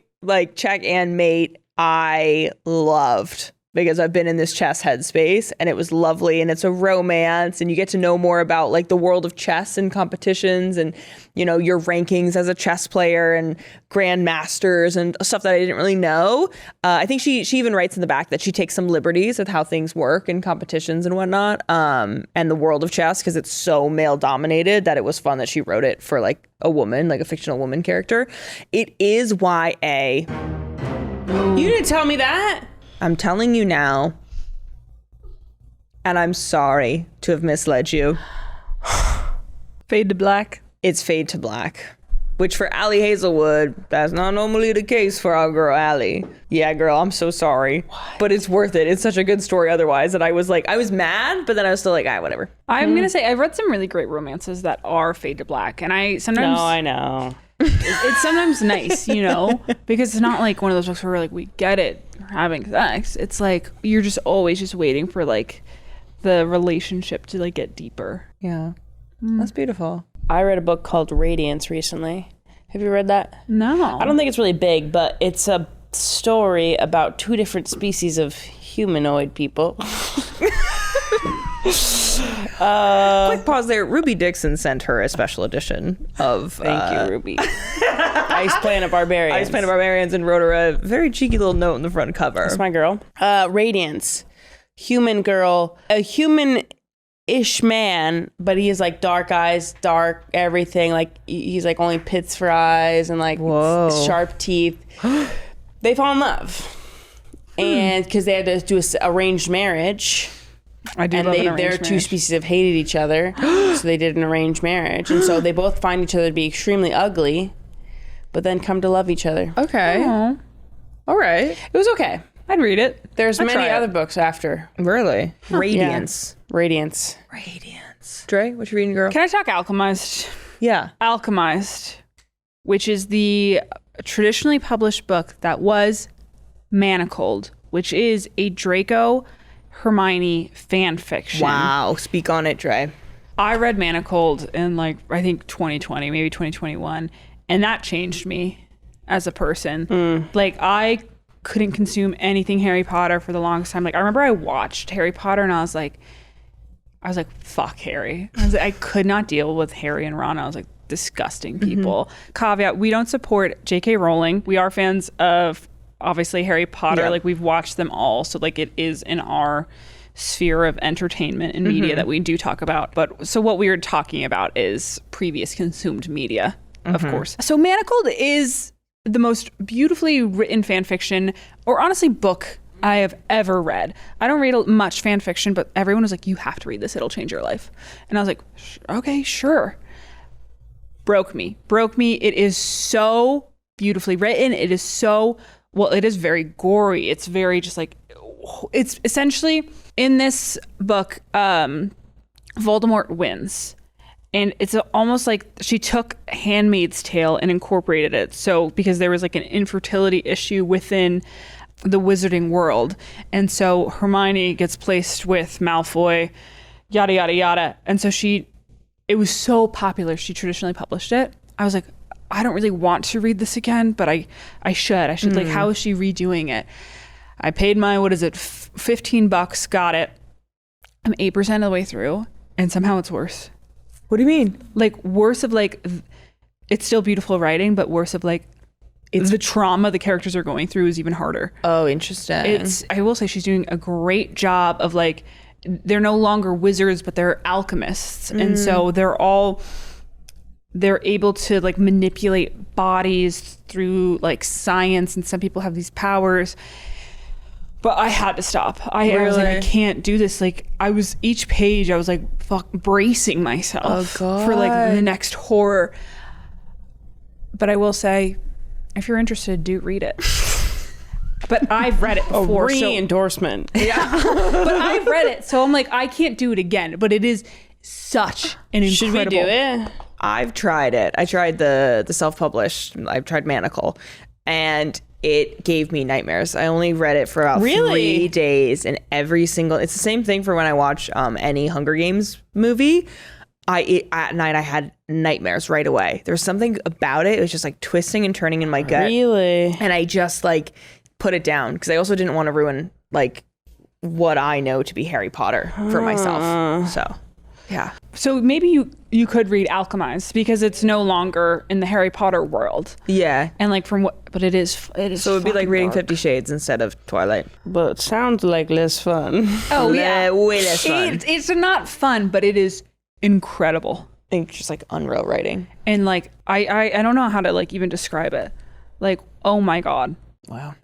check and mate. I loved, because I've been in this chess headspace and it was lovely, and it's a romance and you get to know more about like the world of chess and competitions and, you know, your rankings as a chess player and grandmasters and stuff that I didn't really know. I think she even writes in the back that she takes some liberties with how things work in competitions and whatnot, and the world of chess, because it's so male dominated that it was fun that she wrote it for like a woman, like a fictional woman character. It is YA. You didn't tell me that. I'm telling you now, and I'm sorry to have misled you. Fade to black. It's Fade to Black, which for Allie Hazelwood, that's not normally the case for our girl Allie. Yeah, girl, I'm so sorry. But it's worth it. It's such a good story otherwise that I was mad, but then I was still like, whatever. I'm going to say, I've read some really great romances that are Fade to Black, and I sometimes... No, I know. It's sometimes nice, you know, because it's not like one of those books where we're like, we get it, we're having sex. It's like you're just always just waiting for like the relationship to like get deeper. Yeah, that's beautiful. I read a book called Radiance recently. Have you read that? No. I don't think it's really big, but it's a story about two different species of humanoid people. Quick pause there. Ruby Dixon sent her a special edition of... Thank you, Ruby. Ice Planet Barbarians. Ice Planet Barbarians, and wrote her a very cheeky little note in the front cover. That's my girl. Radiance. Human girl. A human-ish man, but he has like dark eyes, dark everything. Like he's like only pits for eyes and like sharp teeth. They fall in love. And because they had to do an arranged marriage... I do, and their two species have hated each other, so they did an arranged marriage, and so they both find each other to be extremely ugly, but then come to love each other. Okay. Aww. All right. It was okay. I'd read it. There's I'd many try other it. books after. Really? Radiance. Yeah. Radiance. Dre, what you reading, girl? Can I talk Alchemized? Yeah. Alchemized, which is the traditionally published book that was Manacled, which is a Draco Hermione fan fiction. Wow. Speak on it, Dre. I read Manacled in like, I think 2020, maybe 2021. And that changed me as a person. Like I couldn't consume anything Harry Potter for the longest time. Like I remember I watched Harry Potter and I was like, fuck Harry. I could not deal with Harry and Ron. I was like, disgusting people. Caveat, we don't support J.K. Rowling. We are fans of obviously Harry Potter. Yeah. Like we've watched them all. So like it is in our sphere of entertainment and media that we do talk about. But so what we are talking about is previous consumed media, of course. So Manacled is the most beautifully written fan fiction, or honestly book, I have ever read. I don't read much fan fiction, but everyone was like, you have to read this, it'll change your life. And I was like, okay, sure. Broke me. It is so beautifully written. It is so, well, it is very gory. It's very just like, it's essentially in this book, Voldemort wins. And it's almost like she took Handmaid's Tale and incorporated it. So because there was like an infertility issue within the wizarding world. And so Hermione gets placed with Malfoy, yada, yada, yada. And so it was so popular, she traditionally published it. I was like, I don't really want to read this again, but I should. Like, how is she redoing it? I paid my, $15, got it. I'm 8% of the way through, and somehow it's worse. What do you mean? Like, worse of like, it's still beautiful writing, but worse of like, it's the trauma the characters are going through is even harder. Oh, interesting. I will say she's doing a great job of like, they're no longer wizards, but they're alchemists. And so they're able to like manipulate bodies through like science, and some people have these powers. But I had to stop. I was like, I can't do this. Like each page I was like, fuck, bracing myself for like the next horror. But I will say, if you're interested, do read it. But I've read it before. Endorsement. Yeah. But I've read it. So I'm like, I can't do it again. But it is such an incredible. Should we do it? I've tried it. I tried the self-published. I've tried Manacled, and it gave me nightmares. I only read it for about 3 days, and it's the same thing for when I watch any Hunger Games movie. At night I had nightmares right away. There was something about it. It was just like twisting and turning in my gut. Really? And I just like put it down because I also didn't want to ruin like what I know to be Harry Potter for myself. So, yeah. So maybe you could read Alchemized because it's no longer in the Harry Potter world. Yeah. And like but it is. So it would be like reading 50 Shades instead of Twilight. But it sounds like less fun. Oh yeah. Way less fun. It's not fun, but it is incredible. I think just like unreal writing. And like I don't know how to like even describe it. Like, oh my God. Wow.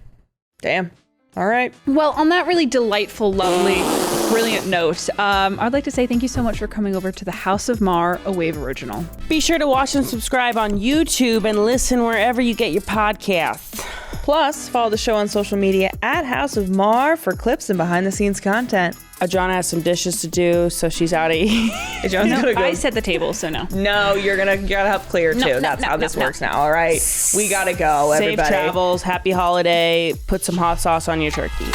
Damn. All right. Well, on that really delightful, lovely, brilliant note, I'd like to say thank you so much for coming over to the House of Maher, a Wave original. Be sure to watch and subscribe on YouTube and listen wherever you get your podcasts. Plus, follow the show on social media at House of Maher for clips and behind-the-scenes content. Adriana has some dishes to do, so she's out of here. I set the table, so no. No, you gotta help clear too. That's how this works now. All right, we gotta go. Safe Everybody. travels, happy holiday. Put some hot sauce on your turkey.